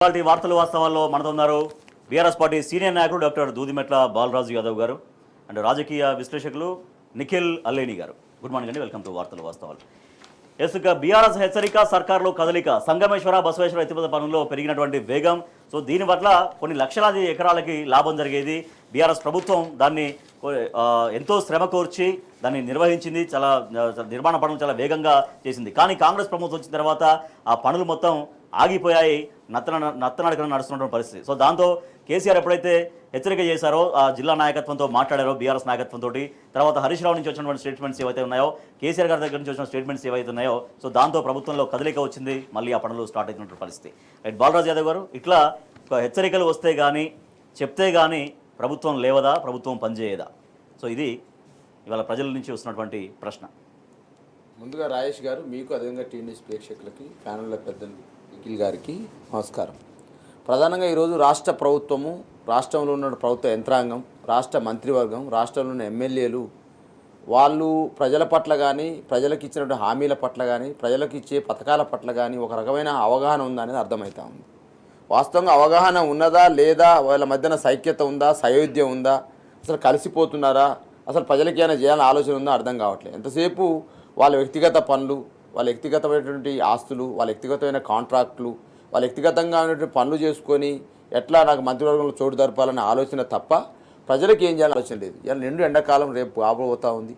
Party వార్తలు వాస్తవాల్లో మనతో ఉన్నారు బీఆర్ఎస్ పార్టీ సీనియర్ నాయకుడు డాక్టర్ దూదిమెట్ల బాలరాజు యాదవ్ గారు అండ్ రాజకీయ విశ్లేషకులు నిఖిల్ అల్లేని గారు. గుడ్ మార్నింగ్ అండి, వెల్కమ్ టు వార్తలు వాస్తవాలు. ఇక బీఆర్ఎస్ హెచ్చరిక, సర్కార్లో కదలిక, సంగమేశ్వర బసవేశ్వర ఎత్తిపోతల పనుల్లో పెరిగినటువంటి వేగం. సో దీని వల్ల కొన్ని లక్షలాది ఎకరాలకి లాభం జరిగేది. బీఆర్ఎస్ ప్రభుత్వం దాన్ని ఎంతో శ్రమ కోర్చి దాన్ని నిర్వహించింది, చాలా నిర్మాణ పనులు చాలా వేగంగా చేసింది. కానీ కాంగ్రెస్ ప్రభుత్వం వచ్చిన తర్వాత ఆ పనులు మొత్తం ఆగిపోయాయి, నత్తనడకన నడుస్తున్నటువంటి పరిస్థితి. సో దాంతో కేసీఆర్ ఎప్పుడైతే హెచ్చరిక చేశారో, ఆ జిల్లా నాయకత్వంతో మాట్లాడారో, బీఆర్ఎస్ నాయకత్వంతో, తర్వాత హరీష్ రావు నుంచి వచ్చినటువంటి స్టేట్మెంట్స్ ఏవైతే ఉన్నాయో, కేసీఆర్ గారి దగ్గర నుంచి వచ్చిన స్టేట్మెంట్స్ ఏవైతే ఉన్నాయో, సో దాంతో ప్రభుత్వంలో కదలిక వచ్చింది, మళ్ళీ ఆ పనులు స్టార్ట్ అవుతున్నటువంటి పరిస్థితి. రైట్, బాలరాజు యాదవ్ గారు, ఇట్లా హెచ్చరికలు వస్తే కానీ చెప్తే కానీ ప్రభుత్వం లేవదా, ప్రభుత్వం పనిచేయదా? సో ఇది ఇవాళ ప్రజల నుంచి వస్తున్నటువంటి ప్రశ్న. ముందుగా రాజేష్ గారు, మీకు అదేవిధంగా టీవీ ప్రేక్షకులకి, ప్యానెల్లో పెద్దలు నిఖిల్ గారికి నమస్కారం. ప్రధానంగా ఈరోజు రాష్ట్ర ప్రభుత్వము, రాష్ట్రంలో ఉన్న ప్రభుత్వ యంత్రాంగం, రాష్ట్ర మంత్రివర్గం, రాష్ట్రంలో ఉన్న ఎమ్మెల్యేలు వాళ్ళు ప్రజల పట్ల కానీ, ప్రజలకు ఇచ్చినటువంటి హామీల పట్ల కానీ, ప్రజలకు ఇచ్చే పథకాల పట్ల కానీ ఒక రకమైన అవగాహన ఉందా అనేది అర్థమవుతా ఉంది. వాస్తవంగా అవగాహన ఉన్నదా లేదా, వాళ్ళ మధ్యన సైక్యత ఉందా, సయోధ్యం ఉందా, అసలు కలిసిపోతున్నారా, అసలు ప్రజలకి ఏమైనా చేయాలని ఆలోచన ఉందా అర్థం కావట్లేదు. ఎంతసేపు వాళ్ళ వ్యక్తిగత పనులు, వాళ్ళ వ్యక్తిగతమైనటువంటి ఆస్తులు, వాళ్ళ వ్యక్తిగతమైన కాంట్రాక్టులు, వాళ్ళ వ్యక్తిగతంగా ఉన్నటువంటి పనులు చేసుకొని ఎట్లా నాకు మంత్రివర్గంలో చోటు జరపాలనే ఆలోచన తప్ప ప్రజలకు ఏం చేయాలని ఆలోచన లేదు. ఇలా నిండు ఎండాకాలం రేపు కాబోతూ ఉంది.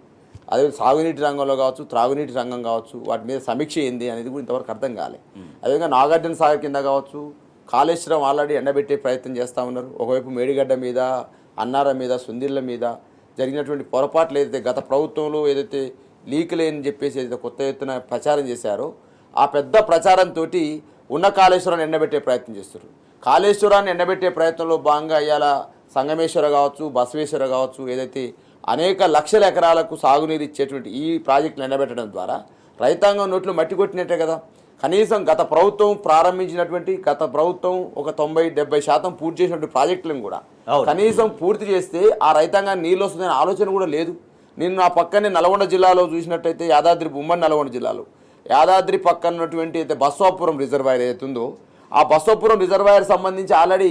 అదే సాగునీటి రంగంలో కావచ్చు, త్రాగునీటి రంగం కావచ్చు, వాటి మీద సమీక్ష ఏంది అనేది కూడా ఇంతవరకు అర్థం కాలేదు. అదేవిధంగా నాగార్జున సాగర్ కింద కావచ్చు, కాళేశ్వరం ఆల్రెడీ ఎండబెట్టే ప్రయత్నం చేస్తూ ఉన్నారు. ఒకవైపు మేడిగడ్డ మీద, అన్నారం మీద, సుందిళ్ళ మీద జరిగినటువంటి పొరపాట్లు ఏదైతే గత ప్రభుత్వంలో ఏదైతే లీకులేని చెప్పేసి ఏదైతే కొత్త ఎత్తున ప్రచారం చేశారో, ఆ పెద్ద ప్రచారంతో ఉన్న కాళేశ్వరాన్ని ఎండబెట్టే ప్రయత్నం చేస్తారు. కాళేశ్వరాన్ని ఎండబెట్టే ప్రయత్నంలో భాగంగా ఇవాళ సంగమేశ్వర కావచ్చు, బసవేశ్వర కావచ్చు, ఏదైతే అనేక లక్షల ఎకరాలకు సాగునీరు ఇచ్చేటువంటి ఈ ప్రాజెక్టులు ఎండబెట్టడం ద్వారా రైతాంగం నోట్లు మట్టి కొట్టినట్టే కదా. కనీసం గత ప్రభుత్వం ప్రారంభించినటువంటి, గత ప్రభుత్వం ఒక 90-70% పూర్తి చేసినటువంటి ప్రాజెక్టులను కూడా కనీసం పూర్తి చేస్తే ఆ రైతాంగాన్ని నీళ్ళు వస్తుందనే ఆలోచన కూడా లేదు. నేను నా పక్కనే నల్గొండ జిల్లాలో చూసినట్టయితే, యాదాద్రి ఉమ్మడి నల్గొండ జిల్లాలో యాదాద్రి పక్కన ఉన్నటువంటి అయితే బస్వాపురం రిజర్వాయర్ ఏదైతే ఉందో, ఆ బస్వాపురం రిజర్వాయర్ సంబంధించి ఆల్రెడీ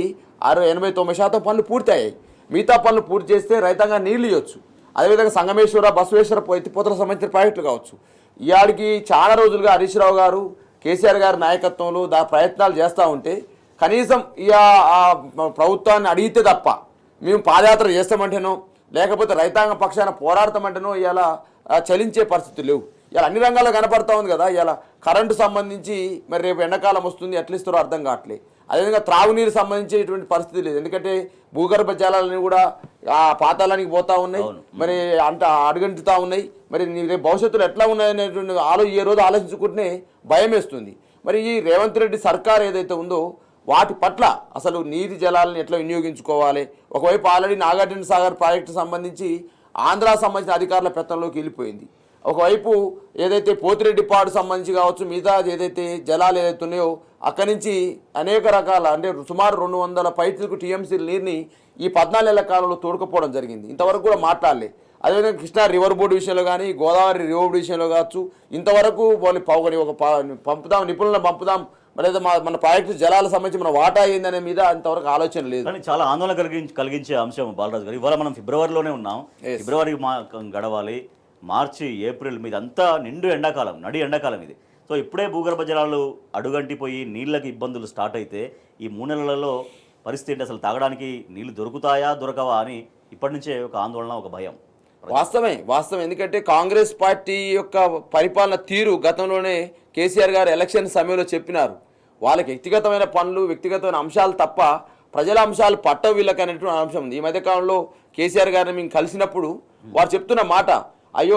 80-90% పనులు పూర్తయ్యాయి. మిగతా పనులు పూర్తి చేస్తే రైతాంగాన్ని నీళ్ళు ఇవ్వచ్చు. అదేవిధంగా సంగమేశ్వర, బసవేశ్వర ఎత్తిపోతలకు సంబంధించిన ప్రాజెక్టులు కావచ్చు. ఇవాడికి చాలా రోజులుగా హరీష్ రావు గారు, కేసీఆర్ గారి నాయకత్వంలో ప్రయత్నాలు చేస్తూ ఉంటే కనీసం ఇక ప్రభుత్వాన్ని అడిగితే తప్ప మేము పాదయాత్ర చేస్తామంటేనో, లేకపోతే రైతాంగ పక్షాన పోరాడతామంటేనో ఇలా చలించే పరిస్థితులు లేవు. ఇలా అన్ని రంగాల్లో కనపడతా ఉంది కదా. ఇలా కరెంటు సంబంధించి మరి రేపు ఎండాకాలం వస్తుంది, ఎట్లా ఇస్తారో అర్థం కావట్లేదు. అదేవిధంగా త్రాగునీరు సంబంధించి ఇటువంటి పరిస్థితి లేదు. ఎందుకంటే భూగర్భ జలాలని కూడా ఆ పాతాళానికి పోతూ ఉన్నాయి, మరి అడుగంటుతూ ఉన్నాయి. మరి రేపు భవిష్యత్తులో ఎట్లా ఉన్నాయనేటువంటి ఏ రోజు ఆలోచించుకుంటేనే భయం వేస్తుంది. మరి ఈ రేవంత్ రెడ్డి సర్కార్ ఏదైతే ఉందో వాటి పట్ల అసలు నీటి జలాలను ఎట్లా వినియోగించుకోవాలి. ఒకవైపు ఆల్రెడీ నాగార్జున సాగర్ ప్రాజెక్టు సంబంధించి ఆంధ్ర సంబంధించిన అధికారుల పెత్తనంలోకి వెళ్ళిపోయింది. ఒకవైపు ఏదైతే పోతిరెడ్డిపాడు సంబంధించి కావచ్చు, మిగతా ఏదైతే జలాలు ఏదైతే ఉన్నాయో అక్కడి నుంచి అనేక రకాల, అంటే సుమారు 200 పైపులకు టీఎంసీ నీరుని ఈ 14 నెలల కాలంలో తోడుకపోవడం జరిగింది. ఇంతవరకు కూడా మాట్లాడలే. అదేవిధంగా కృష్ణా రివర్ బోర్డు విషయంలో కానీ, గోదావరి రివర్ బోర్డు విషయంలో కావచ్చు, ఇంతవరకు వాళ్ళు ఒక పంపుదాం, నిపుణులను పంపుదాం, లేదా మన ప్రాజెక్టు జలాలకు సంబంధించి మన వాటా ఏందనే మీద ఇంతవరకు ఆలోచన లేదు. కానీ చాలా ఆందోళన కలిగించే అంశం బాలరాజు గారు. ఇవాళ మనం ఫిబ్రవరిలోనే ఉన్నాం, ఫిబ్రవరి గడవాలి, మార్చి, ఏప్రిల్ మీద అంతా నిండు ఎండాకాలం, నడి ఎండాకాలం ఇది. సో ఇప్పుడే భూగర్భ జలాలు అడుగంటిపోయి నీళ్ళకి ఇబ్బందులు స్టార్ట్ అయితే ఈ 3 నెలలలో పరిస్థితి ఏంటి? అసలు తాగడానికి నీళ్లు దొరుకుతాయా దొరకవా అని ఇప్పటి నుంచే ఒక ఆందోళన, ఒక భయం. వాస్తవం. ఎందుకంటే కాంగ్రెస్ పార్టీ యొక్క పరిపాలన తీరు గతంలోనే కేసీఆర్ గారు ఎలక్షన్ సమయంలో చెప్పినారు. వాళ్ళకి వ్యక్తిగతమైన పనులు, వ్యక్తిగతమైన అంశాలు తప్ప ప్రజల అంశాలు పట్టవు వీళ్ళకి అనేటువంటి అంశం ఉంది. ఈ మధ్యకాలంలో కేసీఆర్ గారిని మేము కలిసినప్పుడు వారు చెప్తున్న మాట, అయ్యో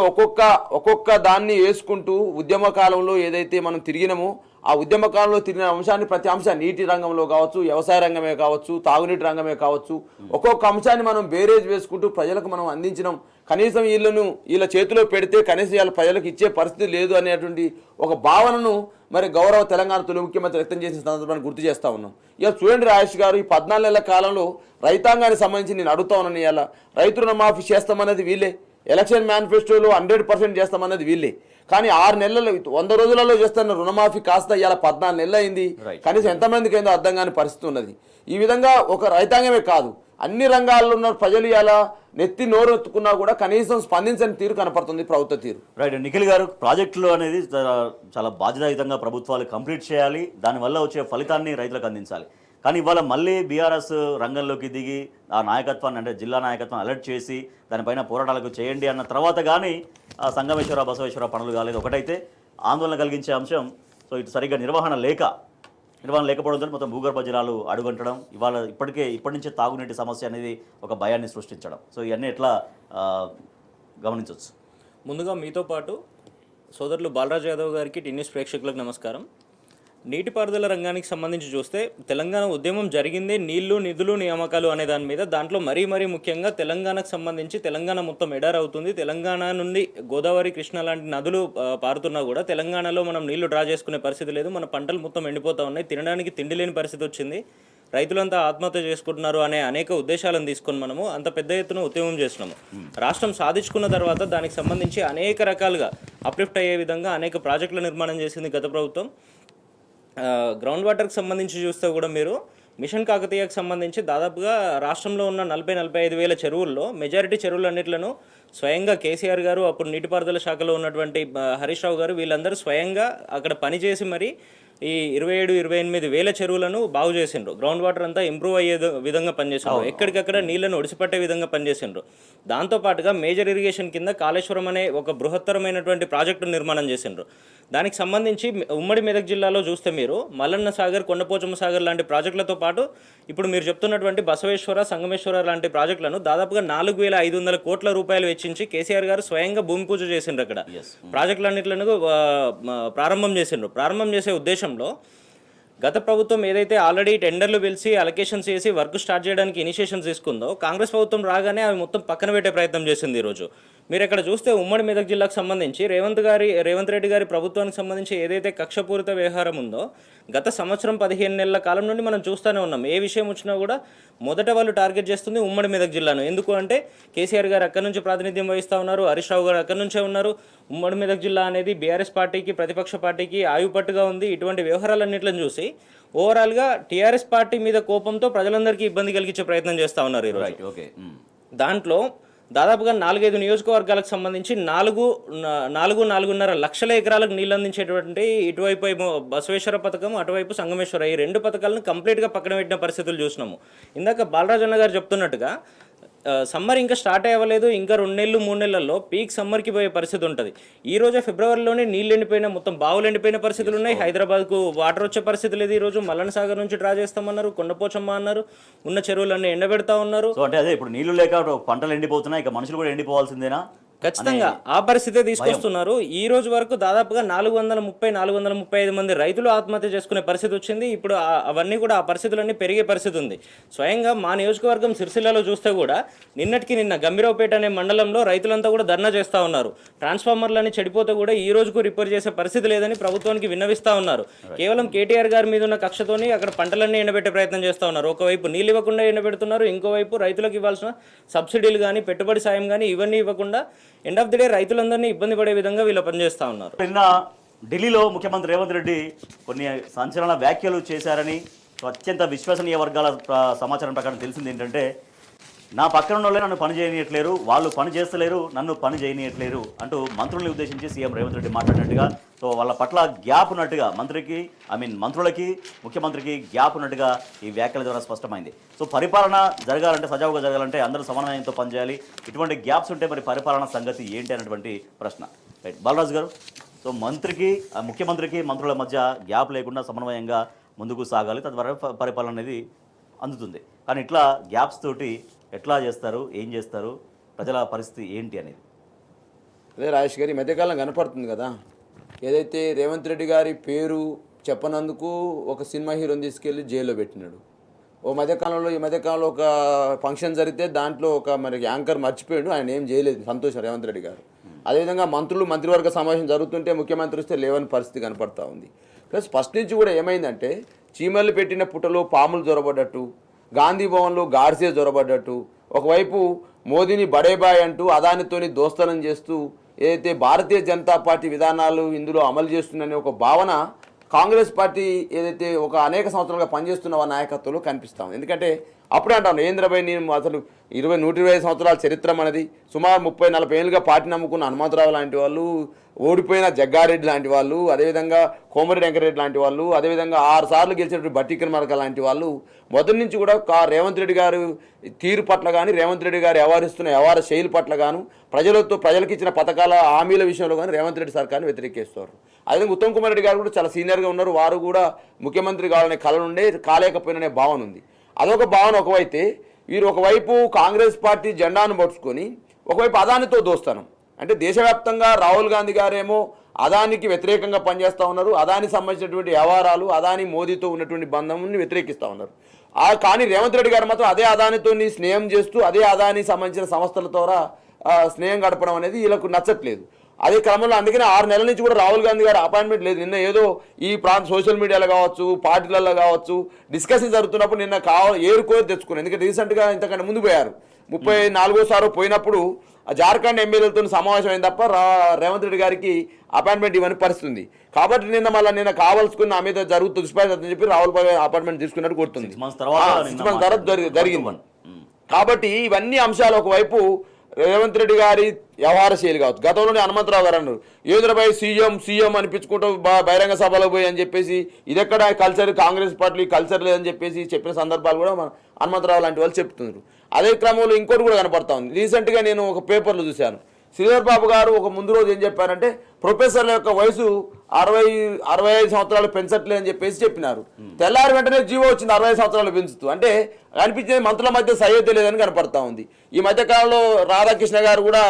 ఒక్కొక్క దాన్ని వేసుకుంటూ ఉద్యమ కాలంలో ఏదైతే మనం తిరిగినామో ఆ ఉద్యమ కాలంలో తిరిగిన అంశాన్ని, ప్రతి అంశాన్ని, నీటి రంగంలో కావచ్చు, వ్యవసాయ రంగమే కావచ్చు, తాగునీటి రంగమే కావచ్చు, ఒక్కొక్క అంశాన్ని మనం బేరేజ్ వేసుకుంటూ ప్రజలకు మనం అందించినాం. కనీసం వీళ్ళ చేతిలో పెడితే కనీసం వీళ్ళ ప్రజలకు ఇచ్చే పరిస్థితి లేదు అనేటువంటి ఒక భావనను మరి గౌరవ తెలంగాణ తొలి ముఖ్యమంత్రి వ్యక్తం చేసిన సందర్భాన్ని గుర్తు చేస్తూ ఉన్నాం. ఇక చూడండి రాజేష్ గారు, ఈ 14 నెలల కాలంలో రైతాంగానికి సంబంధించి నేను అడుగుతా ఉన్నాను. ఇలా రైతు రుణమాఫీ చేస్తామన్నది వీళ్ళే, ఎలక్షన్ మేనిఫెస్టోలో 100% చేస్తామన్నది వీళ్ళే. కానీ 6 నెలలు 100 రోజులలో చేస్తున్న రుణమాఫీ కాస్త ఇవాళ 14 నెలలు అయింది. Right. కనీసం ఎంతమందికి ఏందో అర్థం కాని పరిస్థితి ఉన్నది. ఈ విధంగా ఒక రైతాంగమే కాదు అన్ని రంగాల్లో ఉన్న ప్రజలు ఇలా నెత్తి నోరెత్తుకున్నా కూడా కనీసం స్పందించని తీరు కనపడుతుంది ప్రభుత్వ తీరు. రైట్. నిఖిల్ గారు, ప్రాజెక్టులు అనేది చాలా బాధ్యతాయుతంగా ప్రభుత్వాలు కంప్లీట్ చేయాలి, దానివల్ల వచ్చే ఫలితాన్ని రైతులకు అందించాలి. కానీ ఇవాళ మళ్ళీ బీఆర్ఎస్ రంగంలోకి దిగి ఆ నాయకత్వాన్ని అంటే జిల్లా నాయకత్వం అలర్ట్ చేసి దానిపైన పోరాటాలకు చేయండి అన్న తర్వాత కానీ సంగమేశ్వర బసవేశ్వర పనులు కాలేదు. ఒకటైతే ఆందోళన కలిగించే అంశం, సో ఇటు సరిగ్గా నిర్వహణ లేకపోవడంతో మొత్తం భూగర్భ జలాలు అడుగంటడం, ఇప్పటి నుంచే తాగునీటి సమస్య అనేది ఒక భయాన్ని సృష్టించడం. సో ఇవన్నీ ఎట్లా గమనించవచ్చు? ముందుగా మీతో పాటు సోదరులు బాలరాజు యాదవ్ గారికి టీన్యూస్ ప్రేక్షకులకు నమస్కారం. నీటిపారుదల రంగానికి సంబంధించి చూస్తే తెలంగాణ ఉద్యమం జరిగిందే నీళ్లు నిధులు నియామకాలు అనే దాని మీద. దాంట్లో మరీ ముఖ్యంగా తెలంగాణకు సంబంధించి తెలంగాణ మొత్తం ఎడారవుతుంది. తెలంగాణ నుండి గోదావరి కృష్ణ లాంటి నదులు పారుతున్నా కూడా తెలంగాణలో మనం నీళ్లు డ్రా చేసుకునే పరిస్థితి లేదు. మన పంటలు మొత్తం ఎండిపోతూ ఉన్నాయి, తినడానికి తిండి లేని పరిస్థితి వచ్చింది, రైతులంతా ఆత్మహత్య చేసుకుంటున్నారు అనే అనేక ఉద్దేశాలను తీసుకొని మనము అంత పెద్ద ఎత్తున ఉద్యమం చేసినాము. రాష్ట్రం సాధించుకున్న తర్వాత దానికి సంబంధించి అనేక రకాలుగా అప్లిఫ్ట్ అయ్యే విధంగా అనేక ప్రాజెక్టుల నిర్మాణం చేసింది గత ప్రభుత్వం. గ్రౌండ్ వాటర్కి సంబంధించి చూస్తే కూడా మీరు మిషన్ కాకతీయకు సంబంధించి దాదాపుగా రాష్ట్రంలో ఉన్న 40-45 వేల చెరువుల్లో మెజారిటీ చెరువులన్నిట్లను స్వయంగా కేసీఆర్ గారు, అప్పుడు నీటిపారుదల శాఖలో ఉన్నటువంటి హరీష్ రావు గారు వీళ్ళందరూ స్వయంగా అక్కడ పనిచేసి మరి ఈ 27-28 వేల చెరువులను బాగు చేసిండ్రు. గ్రౌండ్ వాటర్ అంతా ఇంప్రూవ్ అయ్యే విధంగా పనిచేసిండ్రు, ఎక్కడికక్కడ నీళ్లను ఒడిసిపట్టే విధంగా పనిచేసిండ్రు. దాంతోపాటుగా మేజర్ ఇరిగేషన్ కింద కాళేశ్వరం అనే ఒక బృహత్తరమైనటువంటి ప్రాజెక్టు నిర్మాణం చేసిండ్రు. దానికి సంబంధించి ఉమ్మడి మెదక్ జిల్లాలో చూస్తే మీరు మల్లన్న సాగర్, కొండపోచమ్మ సాగర్ లాంటి ప్రాజెక్టులతో పాటు ఇప్పుడు మీరు చెప్తున్నటువంటి బసవేశ్వర, సంగమేశ్వర లాంటి ప్రాజెక్టులను దాదాపుగా 4,500 కోట్ల రూపాయలు వెచ్చించి కేసీఆర్ గారు స్వయంగా భూమి పూజ చేసిండ్రు. అక్కడ ప్రాజెక్టులన్నింటిలను ప్రారంభం చేసిండ్రు. ప్రారంభం చేసే ఉద్దేశంలో గత ప్రభుత్వం ఏదైతే ఆల్రెడీ టెండర్లు పిలిచి అలొకేషన్స్ చేసి వర్క్ స్టార్ట్ చేయడానికి ఇనిషియేషన్స్ తీసుకుందో, కాంగ్రెస్ ప్రభుత్వం రాగానే అవి మొత్తం పక్కన పెట్టే ప్రయత్నం చేసింది. ఈరోజు మీరు ఇక్కడ చూస్తే ఉమ్మడి మెదక్ జిల్లాకు సంబంధించి రేవంత్ రెడ్డి గారి ప్రభుత్వానికి సంబంధించి ఏదైతే కక్షపూరిత వ్యవహారం ఉందో గత సంవత్సరం 15 నెలల కాలం నుండి మనం చూస్తూనే ఉన్నాం. ఏ విషయం వచ్చినా కూడా మొదట వాళ్ళు టార్గెట్ చేస్తుంది ఉమ్మడి మెదక్ జిల్లాను. ఎందుకు అంటే కేసీఆర్ గారు అక్కడి నుంచి ప్రాతినిధ్యం వహిస్తూ ఉన్నారు, హరీష్ రావు గారు అక్కడి నుంచే ఉన్నారు. ఉమ్మడి మెదక్ జిల్లా అనేది బీఆర్ఎస్ పార్టీకి, ప్రతిపక్ష పార్టీకి ఆయుపట్టుగా ఉంది. ఇటువంటి వ్యవహారాలన్నింటిని చూసి ఓవరాల్గా టీఆర్ఎస్ పార్టీ మీద కోపంతో ప్రజలందరికీ ఇబ్బంది కలిగించే ప్రయత్నం చేస్తూ ఉన్నారు ఈరోజు. దాంట్లో దాదాపుగా 4-5 నియోజకవర్గాలకు సంబంధించి 4-4.5 లక్షల ఎకరాలకు నీళ్ళు అందించేటువంటి ఇటువైపు ఏమో బసవేశ్వర పథకం, అటువైపు సంగమేశ్వర, ఈ 2 పథకాలను కంప్లీట్గా పక్కన పెట్టిన పరిస్థితులు చూసినాము. ఇందాక బాలరాజన్న గారు చెప్తున్నట్టుగా సమ్మర్ ఇంకా స్టార్ట్ అవ్వలేదు, ఇంకా 2-3 నెలల్లో పీక్ సమ్మర్కి పోయే పరిస్థితి ఉంటుంది. ఈ రోజే ఫిబ్రవరిలోనే నీళ్ళు ఎండిపోయిన, మొత్తం బావులు ఎండిపోయిన పరిస్థితులు ఉన్నాయి. హైదరాబాద్కు వాటర్ వచ్చే పరిస్థితి లేదు. ఈరోజు మల్లన్న సాగర్ నుంచి డ్రా చేస్తామన్నారు, కొండపోచమ్మ అన్నారు, ఉన్న చెరువులన్నీ ఎండబెడతా ఉన్నారు. సో అంటే అదే ఇప్పుడు నీళ్లు లేక పంటలు ఎండిపోతున్నాయి, ఇక మనుషులు కూడా ఎండిపోవాల్సిందేనా? ఖచ్చితంగా ఆ పరిస్థితే తీసుకొస్తున్నారు. ఈ రోజు వరకు దాదాపుగా 435 మంది రైతులు ఆత్మహత్య చేసుకునే పరిస్థితి వచ్చింది. ఇప్పుడు అవన్నీ కూడా ఆ పరిస్థితులన్నీ పెరిగే పరిస్థితి ఉంది. స్వయంగా మా నియోజకవర్గం సిరిసిల్లలో చూస్తే కూడా నిన్న గంభీరావుపేట అనే మండలంలో రైతులంతా కూడా ధర్నా చేస్తూ ఉన్నారు. ట్రాన్స్ఫార్మర్లన్నీ చెడిపోతే కూడా ఈ రోజుకు రిపేర్ చేసే పరిస్థితి లేదని ప్రభుత్వానికి విన్నవిస్తూ ఉన్నారు. కేవలం కేటీఆర్ గారి మీద ఉన్న కక్షతోని అక్కడ పంటలన్నీ ఎండబెట్టే ప్రయత్నం చేస్తూ ఉన్నారు. ఒకవైపు నీళ్ళు ఇవ్వకుండా ఎండబెడుతున్నారు, ఇంకోవైపు రైతులకు ఇవ్వాల్సిన సబ్సిడీలు కానీ పెట్టుబడి సాయం కానీ ఇవన్నీ ఇవ్వకుండా ఎండ్ ఆఫ్ ది డే రైతులందరినీ ఇబ్బంది పడే విధంగా వీళ్ళు పనిచేస్తూ ఉన్నారు. నిన్న ఢిల్లీలో ముఖ్యమంత్రి రేవంత్ రెడ్డి కొన్ని సంచలన వ్యాఖ్యలు చేశారని అత్యంత విశ్వసనీయ వర్గాల సమాచారం ప్రకారం తెలిసింది ఏంటంటే, నా పక్కన ఉన్న వాళ్ళే నన్ను పని చేయనీయట్లేరు, వాళ్ళు పని చేస్తలేరు, నన్ను పని చేయనీయట్లేరు అంటూ మంత్రుల్ని ఉద్దేశించి సీఎం రేవంత్ రెడ్డి మాట్లాడినట్టుగా, సో వాళ్ళ పట్ల గ్యాప్ ఉన్నట్టుగా మంత్రులకి ముఖ్యమంత్రికి గ్యాప్ ఉన్నట్టుగా ఈ వ్యాఖ్యల ద్వారా స్పష్టమైంది. సో పరిపాలన జరగాలంటే, సజావుగా జరగాలంటే అందరూ సమన్వయంతో పనిచేయాలి. ఇటువంటి గ్యాప్స్ ఉంటే మరి పరిపాలన సంగతి ఏంటి అనేటువంటి ప్రశ్న. రైట్, బాలరాజు గారు, సో ముఖ్యమంత్రికి మంత్రుల మధ్య గ్యాప్ లేకుండా సమన్వయంగా ముందుకు సాగాలి, తద్వారా పరిపాలన అనేది అందుతుంది. కానీ ఇట్లా గ్యాప్స్ తోటి ఎట్లా చేస్తారు, ఏం చేస్తారు, ప్రజల పరిస్థితి ఏంటి అనేది? అదే రాజేష్ గారి మధ్యకాలం కనపడుతుంది కదా, ఏదైతే రేవంత్ రెడ్డి గారి పేరు చెప్పనందుకు ఒక సినిమా హీరోని తీసుకెళ్ళి జైల్లో పెట్టినాడు. ఈ మధ్యకాలంలో ఒక ఫంక్షన్ జరిగితే దాంట్లో ఒక యాంకర్ మర్చిపోయాడు, ఆయన ఏం చేయలేదు, సంతోషం రేవంత్ రెడ్డి గారు. అదేవిధంగా మంత్రివర్గ సమావేశం జరుగుతుంటే ముఖ్యమంత్రి వస్తే లేవని పరిస్థితి కనపడతా ఉంది. ప్లస్ ఫస్ట్ నుంచి కూడా ఏమైందంటే, చీమలు పెట్టిన పుట్టలో పాములు జొరబడ్డట్టు, గాంధీ భవన్లో గాడ్సే జొరబడ్డట్టు, ఒకవైపు మోదీని బడేబాయ్ అంటూ అదానితోని దోస్తనం చేస్తూ ఏదైతే భారతీయ జనతా పార్టీ విధానాలు ఇందులో అమలు చేస్తుందనే ఒక భావన కాంగ్రెస్ పార్టీ ఏదైతే ఒక అనేక సంవత్సరాలుగా పనిచేస్తున్న వారి నాయకత్వంలో కనిపిస్తాం. ఎందుకంటే అప్పుడే అంటాను నరేంద్రభాయ్ నేను అసలు 120 సంవత్సరాల చరిత్ర మనది, సుమారు 30-40 ఏళ్ళుగా పార్టీ నమ్ముకున్న హనుమంతరావు లాంటి వాళ్ళు, ఓడిపోయిన జగ్గారెడ్డి లాంటి వాళ్ళు, అదేవిధంగా కోమరెడ్డి వెంకరెడ్డి లాంటి వాళ్ళు, అదేవిధంగా 6 సార్లు గెలిచినటువంటి బట్టి విక్రమార్క లాంటి వాళ్ళు మొదటి నుంచి కూడా రేవంత్ రెడ్డి గారు తీరు పట్ల కానీ, రేవంత్ రెడ్డి గారు వ్యవహరిస్తున్న వ్యవహార శైలి పట్ల గాను, ప్రజలకు ఇచ్చిన పథకాల హామీల విషయంలో కానీ రేవంత్ రెడ్డి సర్కార్ని వ్యతిరేకిస్తారు. అదేవిధంగా ఉత్తమ్ కుమార్ రెడ్డి గారు కూడా చాలా సీనియర్గా ఉన్నారు, వారు కూడా ముఖ్యమంత్రి కావాలనే కళ నుండే కాలేకపోయిననే భావన ఉంది. అదొక భావన ఒకవైతే, వీరు ఒకవైపు కాంగ్రెస్ పార్టీ జెండాను పట్టుకొని ఒకవైపు అదానితో దోస్తాను. అంటే దేశవ్యాప్తంగా రాహుల్ గాంధీ గారేమో అదానికి వ్యతిరేకంగా పనిచేస్తూ ఉన్నారు, అదానికి సంబంధించినటువంటి వ్యవహారాలు, అదాని మోదీతో ఉన్నటువంటి బంధంని వ్యతిరేకిస్తూ ఉన్నారు. కానీ రేవంత్ రెడ్డి గారు మాత్రం అదే అదానితో స్నేహం చేస్తూ అదే అదానికి సంబంధించిన సంస్థల ద్వారా స్నేహం గడపడం అనేది వీళ్ళకు నచ్చట్లేదు. అదే క్రమంలో అందుకనే 6 నెలల నుంచి కూడా రాహుల్ గాంధీ గారు అపాయింట్మెంట్ లేదు. నిన్న ఏదో ఈ సోషల్ మీడియాలో కావచ్చు, పార్టీలలో కావచ్చు డిస్కషన్ జరుగుతున్నప్పుడు నిన్న ఏరుకోరి తెచ్చుకున్నారు. ఎందుకంటే రీసెంట్గా ఇంతకంటే ముందు పోయారు, 34సారి పోయినప్పుడు జార్ఖండ్ ఎమ్మెల్యేలతో సమావేశం అయింది తప్ప రేవంత్ రెడ్డి గారికి అపాయింట్మెంట్ ఇవ్వని పరిస్థితుంది. కాబట్టి నిన్న కావాల్సుకున్న మీద జరుగుతుంది దుష్ప్రచారం చెప్పి రాహుల్ అపాయింట్మెంట్ తీసుకున్నట్టు గుర్తుంది. 6 months తర్వాత జరిగింది. కాబట్టి ఇవన్నీ అంశాలు ఒకవైపు రేవంత్ రెడ్డి గారి వ్యవహార శైలి కావచ్చు. గతంలోనే హనుమంతరావు గారు అన్నారు యోధులపై సీఎం అనిపించుకుంటూ బహిరంగ సభలో పోయి అని చెప్పేసి, ఇదెక్కడ కల్చర్, కాంగ్రెస్ పార్టీ కల్చర్ లేదని చెప్పేసి చెప్పిన సందర్భాలు కూడా హనుమంతరావు లాంటి వాళ్ళు చెప్తున్నారు. అదే క్రమంలో ఇంకోటి కూడా కనపడతా ఉంది. రీసెంట్గా నేను ఒక పేపర్లో చూశాను, శ్రీధర్ బాబు గారు ఒక ముందు రోజు ఏం చెప్పారంటే ప్రొఫెసర్ల యొక్క వయసు 65 సంవత్సరాలు పెంచట్లే అని చెప్పేసి చెప్పినారు. తెల్లారి వెంటనే జీవో వచ్చింది 60 సంవత్సరాలు పెంచుతూ. అంటే అనిపించేది మంత్రుల మధ్య సహ్యత లేదని కనపడతా ఉంది. ఈ మధ్యకాలంలో రాధాకృష్ణ గారు కూడా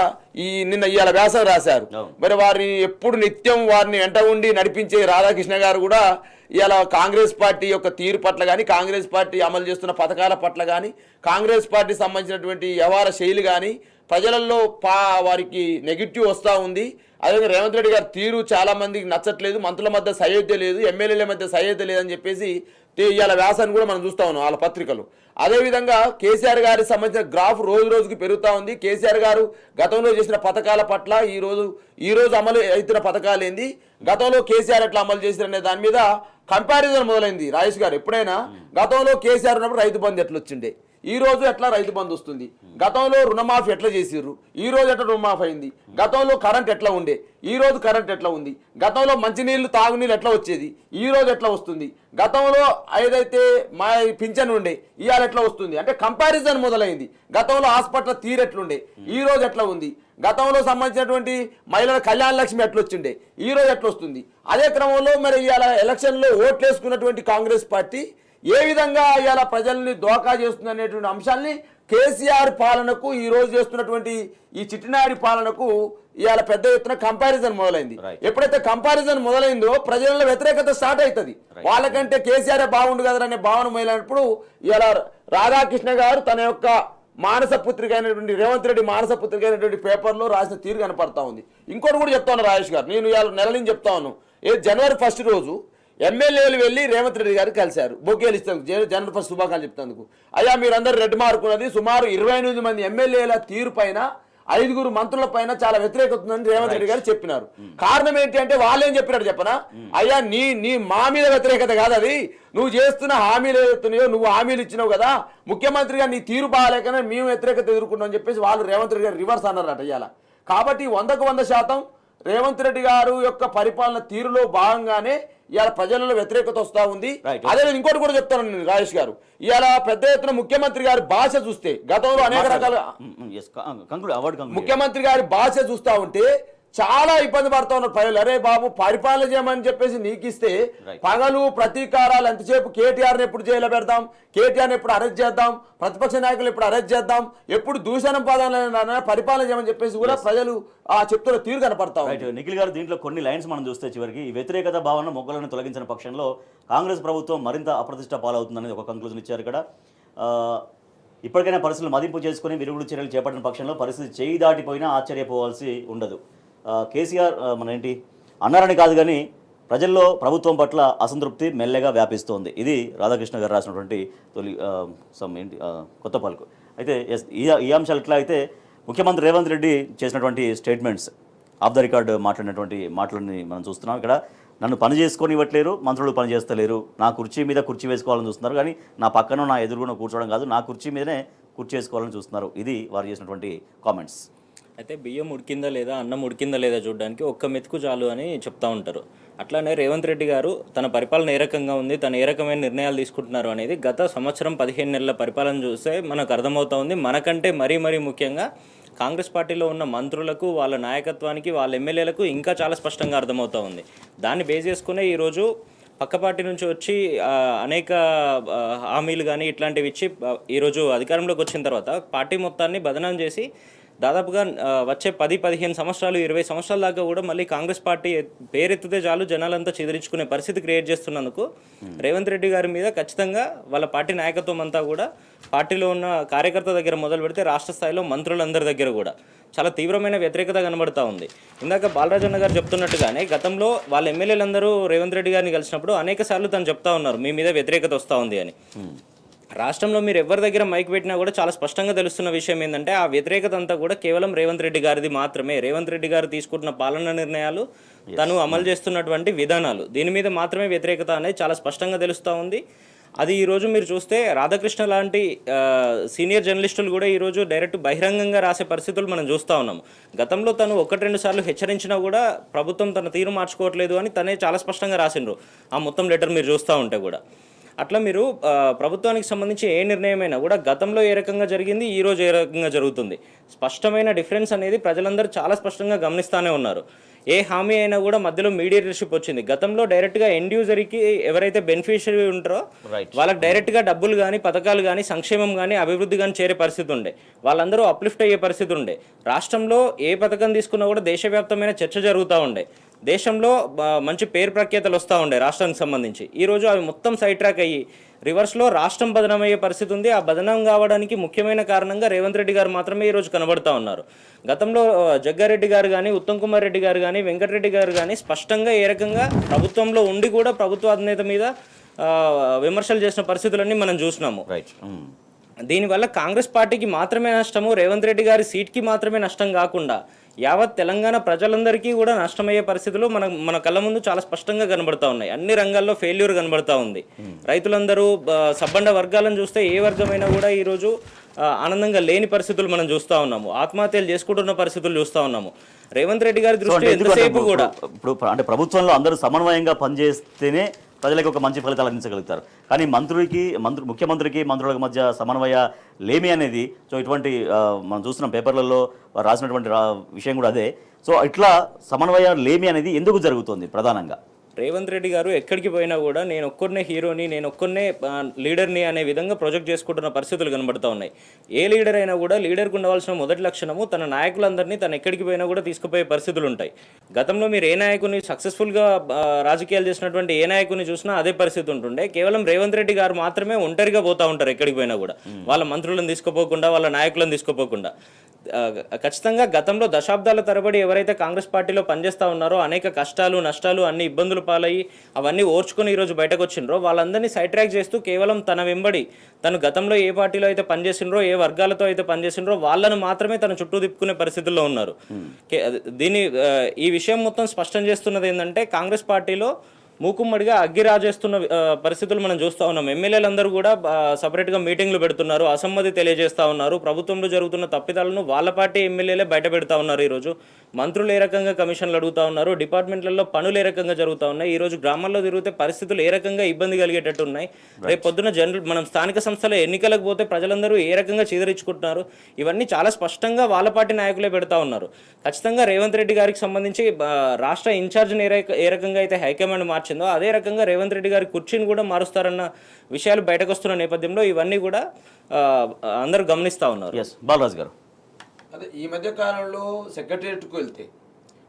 ఇవాళ వ్యాసం రాశారు. మరి వారిని ఎప్పుడు నిత్యం వారిని వెంట ఉండి నడిపించే రాధాకృష్ణ గారు కూడా ఇవాళ కాంగ్రెస్ పార్టీ యొక్క తీరు పట్ల కానీ, కాంగ్రెస్ పార్టీ అమలు చేస్తున్న పథకాల పట్ల కానీ, కాంగ్రెస్ పార్టీ సంబంధించినటువంటి వ్యవహార శైలి కానీ ప్రజలలో వారికి నెగిటివ్ వస్తూ ఉంది. అదేవిధంగా రేవంత్ రెడ్డి గారి తీరు చాలా మందికి నచ్చట్లేదు, మంత్రుల మధ్య సహ్యత లేదు, ఎమ్మెల్యేల మధ్య సహ్యత లేదని చెప్పేసి ఇవాళ వ్యాసాన్ని కూడా మనం చూస్తూ ఉన్నాం వాళ్ళ పత్రికలు. అదేవిధంగా కేసీఆర్ గారికి సంబంధించిన గ్రాఫ్ రోజు రోజుకి పెరుగుతూ ఉంది. కేసీఆర్ గారు గతంలో చేసిన పథకాల పట్ల ఈ రోజు అమలు అవుతున్న పథకాలు ఏంది, గతంలో కేసీఆర్ ఎట్లా అమలు చేశారనే దాని మీద కంపారిజన్ మొదలైంది. రాజేష్ గారు ఎప్పుడైనా గతంలో కేసీఆర్ ఉన్నప్పుడు రైతు బంధు ఎట్లా వచ్చిండే, ఈ రోజు ఎట్లా రైతు బంధు వస్తుంది, గతంలో రుణమాఫీ ఎట్లా చేసిర్రు, ఈ రోజు ఎట్లా రుణమాఫీ అయింది, గతంలో కరెంట్ ఎట్లా ఉండే, ఈ రోజు కరెంట్ ఎట్లా ఉంది, గతంలో మంచినీళ్ళు తాగునీళ్ళు ఎట్లా వచ్చేది, ఈ రోజు ఎట్లా వస్తుంది, గతంలో ఏదైతే మా పింఛన్ ఉండే ఇవాళ ఎట్లా వస్తుంది. అంటే కంపారిజన్ మొదలైంది. గతంలో హాస్పిటల్ తీరెట్లుండే, ఈ రోజు ఎట్లా ఉంది, గతంలో సంబంధించినటువంటి మహిళల కళ్యాణ లక్ష్మి ఎట్లా వచ్చిండే, ఈ రోజు ఎట్లా వస్తుంది. అదే క్రమంలో మరి ఇవాళ ఎలక్షన్లో ఓట్లు వేసుకున్నటువంటి కాంగ్రెస్ పార్టీ ఏ విధంగా ఇవాళ ప్రజల్ని దోకా చేస్తుంది అనేటువంటి అంశాన్ని కేసీఆర్ పాలనకు ఈ రోజు చేస్తున్నటువంటి ఈ చిట్టినాడి పాలనకు ఇవాళ పెద్ద ఎత్తున కంపారిజన్ మొదలైంది. ఎప్పుడైతే కంపారిజన్ మొదలైందో ప్రజల వ్యతిరేకత స్టార్ట్ అవుతుంది. వాళ్ళకంటే కేసీఆర్ బాగుండు కదా అనే భావన మొదలైనప్పుడు ఇవాళ రాధాకృష్ణ గారు తన యొక్క మానస పుత్రిక అయినటువంటి రేవంత్ రెడ్డి మానస పుత్రిక అయినటువంటి పేపర్లో రాసిన తీరు కనపడతా ఉంది. ఇంకోటి కూడా చెప్తాను రాజేష్ గారు, నేను ఇవాళ నెల నుంచి చెప్తా ఉన్నాను, జనవరి 1 రోజు ఎమ్మెల్యేలు వెళ్ళి రేవంత్ రెడ్డి గారికి కలిశారు, బొకేలు ఇస్తాను, జనవరి 1 శుభాకాంక్షలు చెప్తాను. అయ్యా మీరందరూ రెడ్ మార్క్ ఉన్నది, సుమారు 28 మంది ఎమ్మెల్యేల తీరు పైన 5 మంత్రుల పైన చాలా వ్యతిరేకత ఉందని రేవంత్ రెడ్డి గారు చెప్పినారు. కారణం ఏంటి అంటే వాళ్ళు ఏం చెప్పినారు చెప్పనా, అయ్యా నీ మా మీద వ్యతిరేకత కాదు, అది నువ్వు చేస్తున్న హామీలు ఏదైతున్నాయో నువ్వు హామీలు ఇచ్చినావు కదా, ముఖ్యమంత్రిగా నీ తీరు బాగాలేకనే మేము వ్యతిరేకత ఎదుర్కొన్నాం అని చెప్పేసి వాళ్ళు రేవంత్ రెడ్డి గారు రివర్స్ అన్నారట ఇవాళ. కాబట్టి 100% రేవంత్ రెడ్డి గారు యొక్క పరిపాలన తీరులో భాగంగానే ఇవాళ ప్రజలలో వ్యతిరేకత వస్తూ ఉంది. అదే ఇంకోటి కూడా చెప్తాను నేను రాజేష్ గారు, ఇవాళ పెద్ద ఎత్తున ముఖ్యమంత్రి గారి భాష చూస్తే గతంలో అనేక రకాల ముఖ్యమంత్రి గారి భాష చూస్తూ ఉంటే చాలా ఇబ్బంది పడుతూ ఉన్నారు ప్రజలు. అరే బాబు పరిపాలన చేయమని చెప్పేసి నీకు ఇస్తే పగలు ప్రతీకారాలు ఎంతసేపు కేటీఆర్ని ఎప్పుడు జైల్లో పెడదాం, కేటీఆర్ని ఎప్పుడు అరెస్ట్ చేద్దాం, ప్రతిపక్ష నాయకులు ఎప్పుడు అరెస్ట్ చేద్దాం, ఎప్పుడు దూషణం పదాలైనా పరిపాలన చేయమని చెప్పేసి కూడా ప్రజలు చెప్తున్న తీరు కనపడతాం. నిఖిల్ గారు దీంట్లో కొన్ని లైన్స్ మనం చూస్తే చివరికి ఈ వ్యతిరేకత భావన మొగ్గలను తొలగించిన పక్షంలో కాంగ్రెస్ ప్రభుత్వం మరింత అప్రతిష్ట పాలవుతుందనేది ఒక కంక్లూజన్ ఇచ్చారు ఇక్కడ. ఇప్పటికైనా పరిస్థితులు మదింపు చేసుకుని విరుగుడు చర్యలు చేపట్టిన పక్షంలో పరిస్థితి చేయి దాటిపోయినా ఆశ్చర్యపోవాల్సి ఉండదు. కేసీఆర్ అన్నారని కాదు కానీ ప్రజల్లో ప్రభుత్వం పట్ల అసంతృప్తి మెల్లగా వ్యాపిస్తోంది. ఇది రాధాకృష్ణ గారు రాసినటువంటి కొత్త పలుకు. అయితే ఈ అంశాలు ఎట్లా అయితే ముఖ్యమంత్రి రేవంత్ రెడ్డి చేసినటువంటి స్టేట్మెంట్స్ ఆఫ్ ద రికార్డ్ మాట్లాడినటువంటి మాటలని మనం చూస్తున్నాం. ఇక్కడ నన్ను పని చేసుకొని ఇవ్వట్లేరు, మంత్రులు పని చేస్తలేరు, నా కుర్చీ మీద కుర్చీ వేసుకోవాలని చూస్తున్నారు, కానీ నా పక్కన నా ఎదురుగున కూర్చోవడం కాదు, నా కుర్చీ మీదనే కుర్చీ వేసుకోవాలని చూస్తున్నారు. ఇది వారు చేసినటువంటి కామెంట్స్. అయితే బియ్యం ఉడికిందా లేదా, అన్నం ఉడికిందా లేదా చూడడానికి ఒక్క మెతుకు చాలు అని చెప్తా ఉంటారు. అట్లానే రేవంత్ రెడ్డి గారు తన పరిపాలన ఏ రకంగా ఉంది, తను ఏ రకమైన నిర్ణయాలు తీసుకుంటున్నారు అనేది గత సంవత్సరం 15 నెలల పరిపాలన చూస్తే మనకు అర్థమవుతా ఉంది. మనకంటే మరీ ముఖ్యంగా కాంగ్రెస్ పార్టీలో ఉన్న మంత్రులకు, వాళ్ళ నాయకత్వానికి, వాళ్ళ ఎమ్మెల్యేలకు ఇంకా చాలా స్పష్టంగా అర్థమవుతూ ఉంది. దాన్ని బేస్ చేసుకునే ఈరోజు పక్క పార్టీ నుంచి వచ్చి అనేక హామీలు కానీ ఇట్లాంటివి ఇచ్చి ఈరోజు అధికారంలోకి వచ్చిన తర్వాత పార్టీ మొత్తాన్ని బదనాం చేసి దాదాపుగా వచ్చే 10-15 సంవత్సరాలు 20 సంవత్సరాల దాకా కూడా మళ్ళీ కాంగ్రెస్ పార్టీ పేరెత్తితే చాలు జనాలంతా చెదిరించుకునే పరిస్థితి క్రియేట్ చేస్తున్నందుకు రేవంత్ రెడ్డి గారి మీద ఖచ్చితంగా వాళ్ళ పార్టీ నాయకత్వం అంతా కూడా పార్టీలో ఉన్న కార్యకర్త దగ్గర మొదలు పెడితే రాష్ట్ర స్థాయిలో మంత్రులందరి దగ్గర కూడా చాలా తీవ్రమైన వ్యతిరేకత కనబడుతూ ఉంది. ఇందాక బాలరాజన్న గారు చెప్తున్నట్టుగానే గతంలో వాళ్ళ ఎమ్మెల్యేలందరూ రేవంత్ రెడ్డి గారిని కలిసినప్పుడు అనేక సార్లు తను చెప్తా ఉన్నారు మీ మీద వ్యతిరేకత వస్తూ ఉంది అని. రాష్ట్రంలో మీరు ఎవరి దగ్గర మైక్ పెట్టినా కూడా చాలా స్పష్టంగా తెలుస్తున్న విషయం ఏంటంటే ఆ వ్యతిరేకత అంతా కూడా కేవలం రేవంత్ రెడ్డి గారిది మాత్రమే. రేవంత్ రెడ్డి గారు తీసుకుంటున్న పాలనా నిర్ణయాలు, తను అమలు చేస్తున్నటువంటి విధానాలు, దీని మీద మాత్రమే వ్యతిరేకత అనేది చాలా స్పష్టంగా తెలుస్తూ ఉంది. అది ఈరోజు మీరు చూస్తే రాధాకృష్ణ లాంటి సీనియర్ జర్నలిస్టులు కూడా ఈరోజు డైరెక్ట్ బహిరంగంగా రాసే పరిస్థితులు మనం చూస్తూ ఉన్నాము. గతంలో తను 1-2 సార్లు హెచ్చరించినా కూడా ప్రభుత్వం తన తీరు మార్చుకోవట్లేదు అని తనే చాలా స్పష్టంగా రాసిండ్రు ఆ మొత్తం లెటర్ మీరు చూస్తూ ఉంటే కూడా. అట్లా మీరు ప్రభుత్వానికి సంబంధించి ఏ నిర్ణయమైనా కూడా గతంలో ఏ రకంగా జరిగింది, ఈరోజు ఏ రకంగా జరుగుతుంది, స్పష్టమైన డిఫరెన్స్ అనేది ప్రజలందరూ చాలా స్పష్టంగా గమనిస్తూనే ఉన్నారు. ఏ హామీ అయినా కూడా మధ్యలో మీడియేటర్షిప్ వచ్చింది. గతంలో డైరెక్ట్గా ఎండ్ యూజర్కి ఎవరైతే బెనిఫిషియరీ ఉంటారో వాళ్ళకి డైరెక్ట్గా డబ్బులు కానీ, పథకాలు కానీ, సంక్షేమం కానీ, అభివృద్ధి కానీ చేరే పరిస్థితి ఉండే, వాళ్ళందరూ అప్లిఫ్ట్ అయ్యే పరిస్థితి ఉండే. రాష్ట్రంలో ఏ పథకం తీసుకున్నా కూడా దేశవ్యాప్తమైన చర్చ జరుగుతూ ఉండే, దేశంలో మంచి పేరు ప్రఖ్యాతలు వస్తూ ఉండే రాష్ట్రానికి సంబంధించి. ఈరోజు అవి మొత్తం సైడ్ ట్రాక్ అయ్యి రివర్స్లో రాష్ట్రం బదనామయ్యే పరిస్థితి ఉంది. ఆ బదనాం కావడానికి ముఖ్యమైన కారణంగా రేవంత్ రెడ్డి గారు మాత్రమే ఈరోజు కనబడుతూ ఉన్నారు. గతంలో జగ్గారెడ్డి గారు కానీ, ఉత్తమ్ కుమార్ రెడ్డి గారు కానీ, వెంకటరెడ్డి గారు కానీ స్పష్టంగా ఏ రకంగా ప్రభుత్వంలో ఉండి కూడా ప్రభుత్వ అధినేత మీద విమర్శలు చేసిన పరిస్థితులన్నీ మనం చూసినాము. దీనివల్ల కాంగ్రెస్ పార్టీకి మాత్రమే నష్టము, రేవంత్ రెడ్డి గారి సీట్కి మాత్రమే నష్టం కాకుండా యావత్ తెలంగాణ ప్రజలందరికీ కూడా నష్టమయ్యే పరిస్థితులు మన కళ్ళ ముందు చాలా స్పష్టంగా కనబడతా ఉన్నాయి. అన్ని రంగాల్లో ఫెయిల్యూర్ కనబడతా ఉంది. రైతులందరూ సబ్బండ వర్గాలను చూస్తే ఏ వర్గమైనా కూడా ఈరోజు ఆనందంగా లేని పరిస్థితులు మనం చూస్తూ ఉన్నాము. ఆత్మహత్యలు చేసుకుంటున్న పరిస్థితులు చూస్తూ ఉన్నాము. రేవంత్ రెడ్డి గారి దృష్టి ఎంతసేపు కూడా ఇప్పుడు అంటే ప్రభుత్వంలో అందరూ సమన్వయంగా పనిచేస్తేనే ప్రజలకు ఒక మంచి ఫలితాలు అందించగలుగుతారు. కానీ ముఖ్యమంత్రికి మంత్రులకు మధ్య సమన్వయ లేమి అనేది, సో ఇటువంటి మనం చూస్తున్నాం పేపర్లలో రాసినటువంటి విషయం కూడా అదే. సో ఇట్లా సమన్వయ లేమి అనేది ఎందుకు జరుగుతుంది ప్రధానంగా? రేవంత్ రెడ్డి గారు ఎక్కడికి పోయినా కూడా నేను ఒక్కరినే హీరోని, నేను ఒక్కరినే లీడర్ని అనే విధంగా ప్రొజెక్ట్ చేసుకుంటున్న పరిస్థితులు కనబడుతూ ఉన్నాయి. ఏ లీడర్ అయినా కూడా లీడర్కి ఉండవలసిన మొదటి లక్షణము తన నాయకులందరినీ తను ఎక్కడికి పోయినా కూడా తీసుకుపోయే పరిస్థితులు ఉంటాయి. గతంలో మీరు ఏ నాయకుని సక్సెస్ఫుల్గా రాజకీయాలు చేసినటువంటి ఏ నాయకుని చూసినా అదే పరిస్థితి ఉంటుండే. కేవలం రేవంత్ రెడ్డి గారు మాత్రమే ఒంటరిగా పోతూ ఉంటారు ఎక్కడికి పోయినా కూడా, వాళ్ళ మంత్రులను తీసుకుపోకుండా, వాళ్ళ నాయకులను తీసుకుపోకుండా. ఖచ్చితంగా గతంలో దశాబ్దాల తరబడి ఎవరైతే కాంగ్రెస్ పార్టీలో పనిచేస్తూ ఉన్నారో అనేక కష్టాలు, నష్టాలు, అన్ని ఇబ్బందులు పాలయ్యి అవన్నీ ఓర్చుకొని ఈరోజు బయటకు వచ్చిండ్రో వాళ్ళందరినీ సైడ్ ట్రాక్ చేస్తూ కేవలం తన వెంబడి తను గతంలో ఏ పార్టీలో అయితే పనిచేసిండ్రో, ఏ వర్గాలతో అయితే పనిచేసిండ్రో వాళ్ళను మాత్రమే తన చుట్టూ తిప్పుకునే పరిస్థితుల్లో ఉన్నారు. ఈ విషయం మొత్తం స్పష్టం చేస్తున్నది ఏంటంటే కాంగ్రెస్ పార్టీలో మూకుమ్మడిగా అగ్గి రాజేస్తున్న పరిస్థితులు మనం చూస్తూ ఉన్నాం. ఎమ్మెల్యేలందరూ కూడా సపరేట్గా మీటింగ్లు పెడుతున్నారు, అసమ్మతి తెలియజేస్తూ ఉన్నారు. ప్రభుత్వంలో జరుగుతున్న తప్పిదాలను వాళ్ళ పార్టీ ఎమ్మెల్యేలే బయట పెడతా ఉన్నారు. ఈరోజు మంత్రులు ఏ రకంగా కమిషన్లు అడుగుతూ ఉన్నారు, డిపార్ట్మెంట్లలో పనులు ఏ రకంగా జరుగుతూ ఉన్నాయి, ఈరోజు గ్రామాల్లో తిరిగితే పరిస్థితులు ఏ రకంగా ఇబ్బంది కలిగేటట్టు ఉన్నాయి. రేపు పొద్దున మనం స్థానిక సంస్థల ఎన్నికలకు పోతే ప్రజలందరూ ఏ రకంగా చీదరించుకుంటున్నారు, ఇవన్నీ చాలా స్పష్టంగా వాళ్ళ పార్టీ నాయకులే పెడతా ఉన్నారు. ఖచ్చితంగా రేవంత్ రెడ్డి గారికి సంబంధించి రాష్ట్ర ఇన్ఛార్జ్ని ఏ రకంగా అయితే హైకమాండ్ మార్చిందో అదే రకంగా రేవంత్ రెడ్డి గారి కుర్చీని కూడా మారుస్తారన్న విషయాలు బయటకు వస్తున్న నేపథ్యంలో ఇవన్నీ కూడా అందరూ గమనిస్తూ ఉన్నారు. బాలరాజు గారు, అదే ఈ మధ్య కాలంలో సెక్రటరియట్కు వెళ్తే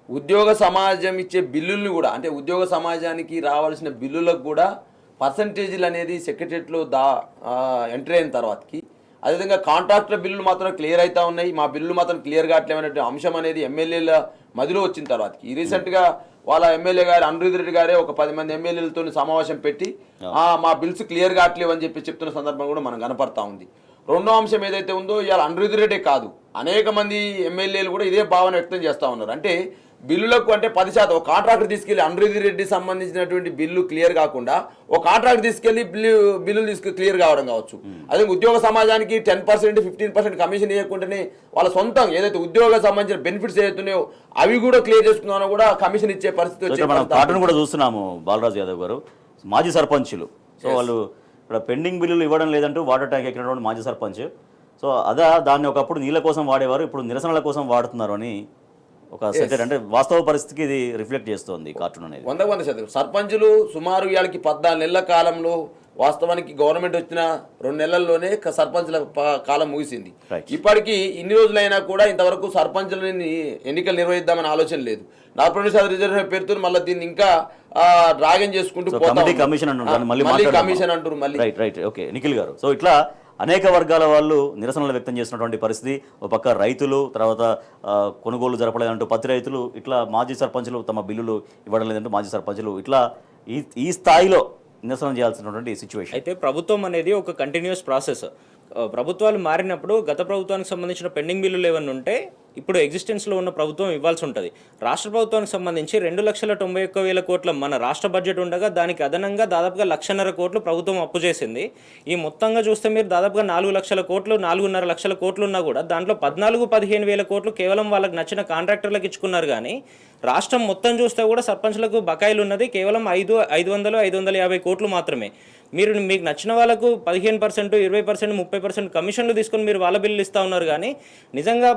ఉద్యోగ సమాజం ఇచ్చే బిల్లుల్ని కూడా, అంటే ఉద్యోగ సమాజానికి రావాల్సిన బిల్లులకు కూడా పర్సంటేజీలు అనేది సెక్రటరియట్లో ఎంటర్ అయిన తర్వాతకి, అదేవిధంగా కాంట్రాక్టర్ బిల్లులు మాత్రం క్లియర్ అవుతా ఉన్నాయి, మా బిల్లులు మాత్రం క్లియర్ కావట్లేమనే అంశం అనేది ఎమ్మెల్యేల మధ్యలో వచ్చిన తర్వాతకి రీసెంట్గా వాళ్ళ ఎమ్మెల్యే గారు అనిరుద్ధ్ రెడ్డి గారే ఒక 10 మంది ఎమ్మెల్యేలతో సమావేశం పెట్టి మా బిల్స్ క్లియర్ కావట్లేవు అని చెప్తున్న సందర్భం కూడా మనం కనపడతా ఉంది. రెండో అంశం ఏదైతే ఉందో ఇవాళ అనిరుద్ధ్ రెడ్డే కాదు అనేక మంది ఎమ్మెల్యేలు కూడా ఇదే భావన వ్యక్తం చేస్తూ ఉన్నారు. అంటే బిల్లులకు అంటే 10% ఒక కాంట్రాక్టర్ తీసుకెళ్లి అనిరుద్ధి రెడ్డి సంబంధించినటువంటి బిల్లు క్లియర్ కాకుండా ఒక కాంట్రాక్ట్ తీసుకెళ్లి బిల్లులు క్లియర్ కావడం కావచ్చు. అదే ఉద్యోగ సమాజానికి 10% 15% కమిషన్ ఇవ్వకుండానే వాళ్ళ సొంతం ఏదైతే ఉద్యోగ సంబంధించిన బెనిఫిట్స్ ఏదైతున్నాయో అవి కూడా క్లియర్ చేసుకున్నామో కూడా కమిషన్ ఇచ్చే పరిస్థితి వచ్చే మనం పాటను కూడా చూస్తున్నాము. బాలరాజు యాదవ్ గారు మాజీ సర్పంచులు, సో వాళ్ళు ఇక్కడ పెండింగ్ బిల్లులు ఇవ్వడం లేదంటూ వాటర్ ట్యాంక్ ఎక్కినటువంటి మాజీ సర్పంచ్, సో దాన్ని ఒకప్పుడు నీళ్ళ కోసం వాడేవారు, ఇప్పుడు నిరసనల కోసం వాడుతున్నారు అని ఒక సెంటర్, అంటే వాస్తవ పరిస్థితికి ఇది రిఫ్లెక్ట్ చేస్తుంది కార్టూన్ అనేది. 100% సర్పంచులు సుమారు ఇవాళకి 14 నెలల కాలంలో వాస్తవానికి గవర్నమెంట్ వచ్చిన 2 నెలల్లోనే సర్పంచుల కాలం ముగిసింది. ఇప్పటికీ ఇన్ని రోజులైనా కూడా ఇంతవరకు సర్పంచులని ఎన్నికలు నిర్వహిద్దామని ఆలోచన లేదు. 40% రిజర్వేషన్ పేరుతో మళ్ళీ దీన్ని ఇంకా డ్రాగన్ చేసుకుంటూ కమిషన్ అంటారు మళ్ళీ. రైట్ ఓకే నిఖిల్ గారు, సో ఇట్లా అనేక వర్గాల వాళ్ళు నిరసనలు వ్యక్తం చేసినటువంటి పరిస్థితి. ఒక పక్క రైతులు, తర్వాత కొనుగోలు జరపలేదంటూ పత్తి రైతులు, ఇట్లా మాజీ సర్పంచులు తమ బిల్లులు ఇవ్వడం లేదంటూ మాజీ సర్పంచులు, ఇట్లా ఈ స్థాయిలో నిరసన చేయాల్సినటువంటి సిచ్యువేషన్. అయితే ప్రభుత్వం అనేది ఒక కంటిన్యూస్ ప్రాసెస్. ప్రభుత్వాలు మారినప్పుడు గత ప్రభుత్వానికి సంబంధించిన పెండింగ్ బిల్లులు ఏమన్నా ఉంటే ఇప్పుడు ఎగ్జిస్టెన్స్లో ఉన్న ప్రభుత్వం ఇవ్వాల్సి ఉంటుంది. రాష్ట్ర ప్రభుత్వానికి సంబంధించి 2,91,000 కోట్ల మన రాష్ట్ర బడ్జెట్ ఉండగా దానికి అదనంగా దాదాపుగా 1,50,000 కోట్లు ప్రభుత్వం అప్పు చేసింది. ఈ మొత్తంగా చూస్తే మీరు దాదాపుగా 4,00,000 కోట్లు 4,5 లక్షల కోట్లు ఉన్నా కూడా దాంట్లో 14-15 వేల కోట్లు కేవలం వాళ్ళకి నచ్చిన కాంట్రాక్టర్లకు ఇచ్చుకున్నారు. కానీ రాష్ట్రం మొత్తం చూస్తే కూడా సర్పంచ్లకు బకాయిలు ఉన్నది కేవలం 500-550 కోట్లు మాత్రమే. మీకు నచ్చిన వాళ్ళకు 15%, 20%, 30% కమిషన్లు తీసుకొని మీరు వాళ్ళ బిల్లులు ఇస్తూ ఉన్నారు. కానీ నిజంగా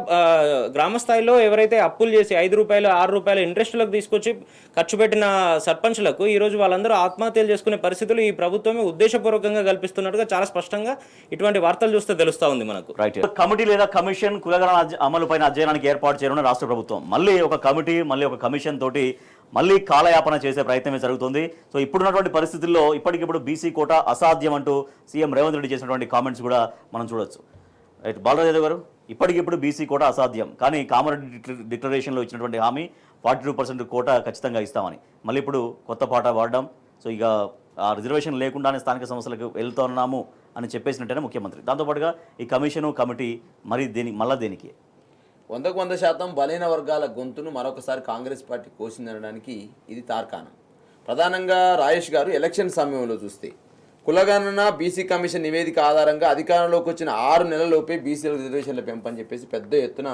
గ్రామ స్థాయిలో ఎవరైతే అప్పులు చేసి 5 రూపాయలు 6 రూపాయల ఇంట్రెస్ట్లకు తీసుకొచ్చి ఖర్చు పెట్టిన సర్పంచ్లకు ఈరోజు వాళ్ళందరూ ఆత్మహత్యలు చేసుకునే పరిస్థితులు ఈ ప్రభుత్వమే ఉద్దేశపూర్వకంగా కల్పిస్తున్నట్టుగా చాలా స్పష్టంగా ఇటువంటి వార్తలు చూస్తే తెలుస్తూ ఉంది మనకు. రైట్, కమిటీ లేదా కమిషన్ కులగణన అమలుపైన అధ్యయనానికి ఏర్పాటు చేయనున్న రాష్ట్ర ప్రభుత్వం మళ్ళీ ఒక కమిటీ, మళ్ళీ ఒక కమిషన్ తోటి మళ్ళీ కాలయాపన చేసే ప్రయత్నమే జరుగుతుంది. సో ఇప్పుడున్నటువంటి పరిస్థితుల్లో ఇప్పటికిప్పుడు బీసీ కోట అసాధ్యం అంటూ సీఎం రేవంత్ రెడ్డి చేసినటువంటి కామెంట్స్ కూడా మనం చూడొచ్చు. రైట్, బాలరాజు యాదవ్ గారు, ఇప్పటికిప్పుడు బీసీ కోట అసాధ్యం, కానీ కామారెడ్డి డిక్లరేషన్లో ఇచ్చినటువంటి హామీ 42% కోట ఖచ్చితంగా ఇస్తామని మళ్ళీ ఇప్పుడు కొత్త పాట వాడడం, సో ఇక ఆ రిజర్వేషన్ లేకుండానే స్థానిక సంస్థలకు వెళ్తున్నాము అని చెప్పేసినట్టేనే ముఖ్యమంత్రి. దాంతోపాటుగా ఈ కమిషను కమిటీ మరి దేనికి 100% బలైన వర్గాల గొంతును మరొకసారి కాంగ్రెస్ పార్టీ కోసిందనడానికి ఇది తార్కాణం. ప్రధానంగా రాజేష్ గారు ఎలక్షన్ సమయంలో చూస్తే కులగణన బీసీ కమిషన్ నివేదిక ఆధారంగా అధికారంలోకి వచ్చిన 6 నెలలలోపే బీసీల రిజర్వేషన్ల పెంపని చెప్పేసి పెద్ద ఎత్తున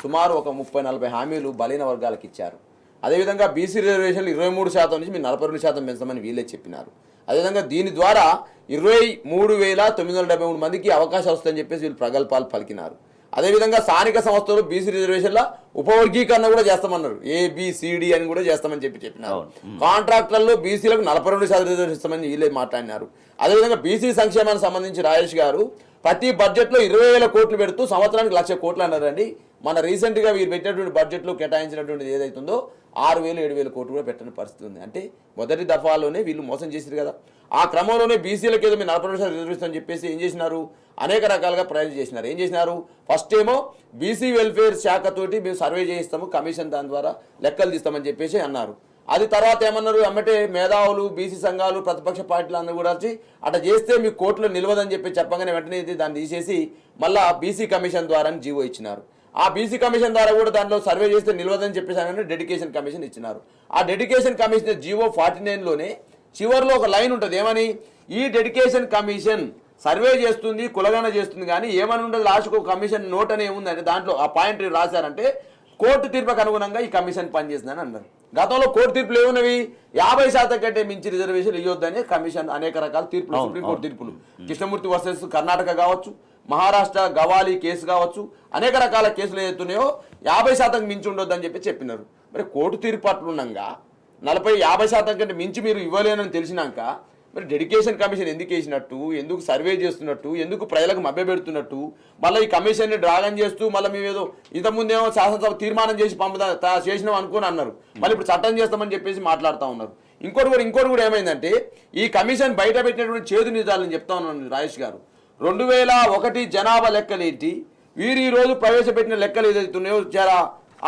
సుమారు ఒక 30-40 హామీలు బలైన వర్గాలకు ఇచ్చారు. అదేవిధంగా బీసీ రిజర్వేషన్లు 23% నుంచి మీరు 42% పెంచమని వీళ్ళే చెప్పినారు. అదేవిధంగా దీని ద్వారా 23,973 మందికి అవకాశాలు వస్తాయని చెప్పేసి వీళ్ళు ప్రగల్భాలు పలికినారు. అదేవిధంగా స్థానిక సంస్థలు బీసీ రిజర్వేషన్ల ఉపవర్గీకరణ కూడా చేస్తామన్నారు. ABCD అని కూడా చేస్తామని చెప్పినారు. కాంట్రాక్టర్లలో బీసీలకు 42% రిజర్వేషన్ ఇస్తామని వీళ్ళే మాట్లాడినారు. అదేవిధంగా బీసీ సంక్షేమానికి సంబంధించి రాజేష్ గారు ప్రతి బడ్జెట్లో 20,000 కోట్లు పెడుతూ సంవత్సరానికి 1,00,000 కోట్లు అన్నారండి. మన రీసెంట్గా వీరు పెట్టినటువంటి బడ్జెట్లో కేటాయించినటువంటిది ఏదైతుందో 6,000-7,000 కోట్లు కూడా పెట్టని పరిస్థితి ఉంది. అంటే మొదటి దఫాలోనే వీళ్ళు మోసం చేశారు కదా. ఆ క్రమంలోనే బీసీలకు ఏదో మీరు 42% రిజర్వేషన్ అని చెప్పేసి ఏం చేసినారు, అనేక రకాలుగా ప్రయత్నం చేసినారు. ఏం చేసినారు, ఫస్ట్ ఏమో బీసీ వెల్ఫేర్ శాఖతోటి మేము సర్వే చేయిస్తాము, కమిషన్ దాని ద్వారా లెక్కలు తీస్తామని చెప్పేసి అన్నారు. అది తర్వాత ఏమన్నారు, అమ్మటే మేధావులు, బీసీ సంఘాలు, ప్రతిపక్ష పార్టీలు అందరూ కూడా వచ్చి అట్లా చేస్తే మీకు కోర్టులో నిలవదని చెప్పి చెప్పగానే వెంటనే దాన్ని తీసేసి మళ్ళీ బీసీ కమిషన్ ద్వారా జీవో ఇచ్చినారు. ఆ బీసీ కమిషన్ ద్వారా కూడా దాంట్లో సర్వే చేస్తే నిలవదని చెప్పేసి డెడికేషన్ కమిషన్ ఇచ్చినారు. ఆ డెడికేషన్ కమిషన్ జీవో 49లోనే చివరిలో ఒక లైన్ ఉంటుంది, ఏమని, ఈ డెడికేషన్ కమిషన్ సర్వే చేస్తుంది, కులగణన చేస్తుంది, కానీ ఏమని ఉండదు లాస్ట్కు కమిషన్ నోట్ అని ఏముందంటే దాంట్లో ఆ పాయింట్ రాశారంటే కోర్టు తీర్పుకు అనుగుణంగా ఈ కమిషన్ పనిచేస్తుందని అన్నారు. గతంలో కోర్టు తీర్పులు ఏమున్నవి, 50% కంటే మించి రిజర్వేషన్ ఇవ్వొద్దని కమిషన్ అనేక రకాల తీర్పులు, సుప్రీంకోర్టు తీర్పులు, కృష్ణమూర్తి వర్సెస్ కర్ణాటక కావచ్చు, మహారాష్ట్ర గవాలి కేసు కావచ్చు, అనేక రకాల కేసులు ఏదైతున్నాయో 50% మించి ఉండొద్దని చెప్పినారు. మరి కోర్టు తీర్పు అట్లున్నాక 40-50% కంటే మించి మీరు ఇవ్వలేనని తెలిసినాక మరి డెడికేషన్ కమిషన్ ఎందుకు వేసినట్టు, ఎందుకు సర్వే చేస్తున్నట్టు, ఎందుకు ప్రజలకు మభ్యపెడుతున్నట్టు, మళ్ళీ ఈ కమిషన్ని డ్రాగన్ చేస్తూ మళ్ళీ మేము ఏదో ఇంతకుముందేమో శాసనసభ తీర్మానం చేసి చేసినాం అనుకుని అన్నారు, మళ్ళీ ఇప్పుడు చట్టం చేస్తామని చెప్పేసి మాట్లాడుతూ ఉన్నారు. ఇంకోటి కూడా ఏమైందంటే ఈ కమిషన్ బయట పెట్టినటువంటి చేదు నిజాలని చెప్తా ఉన్నాను రాజేష్ గారు. 2001 జనాభా లెక్కలు ఏంటి, వీరు ఈరోజు ప్రవేశపెట్టిన లెక్కలు ఏదైతున్నాయో చాలా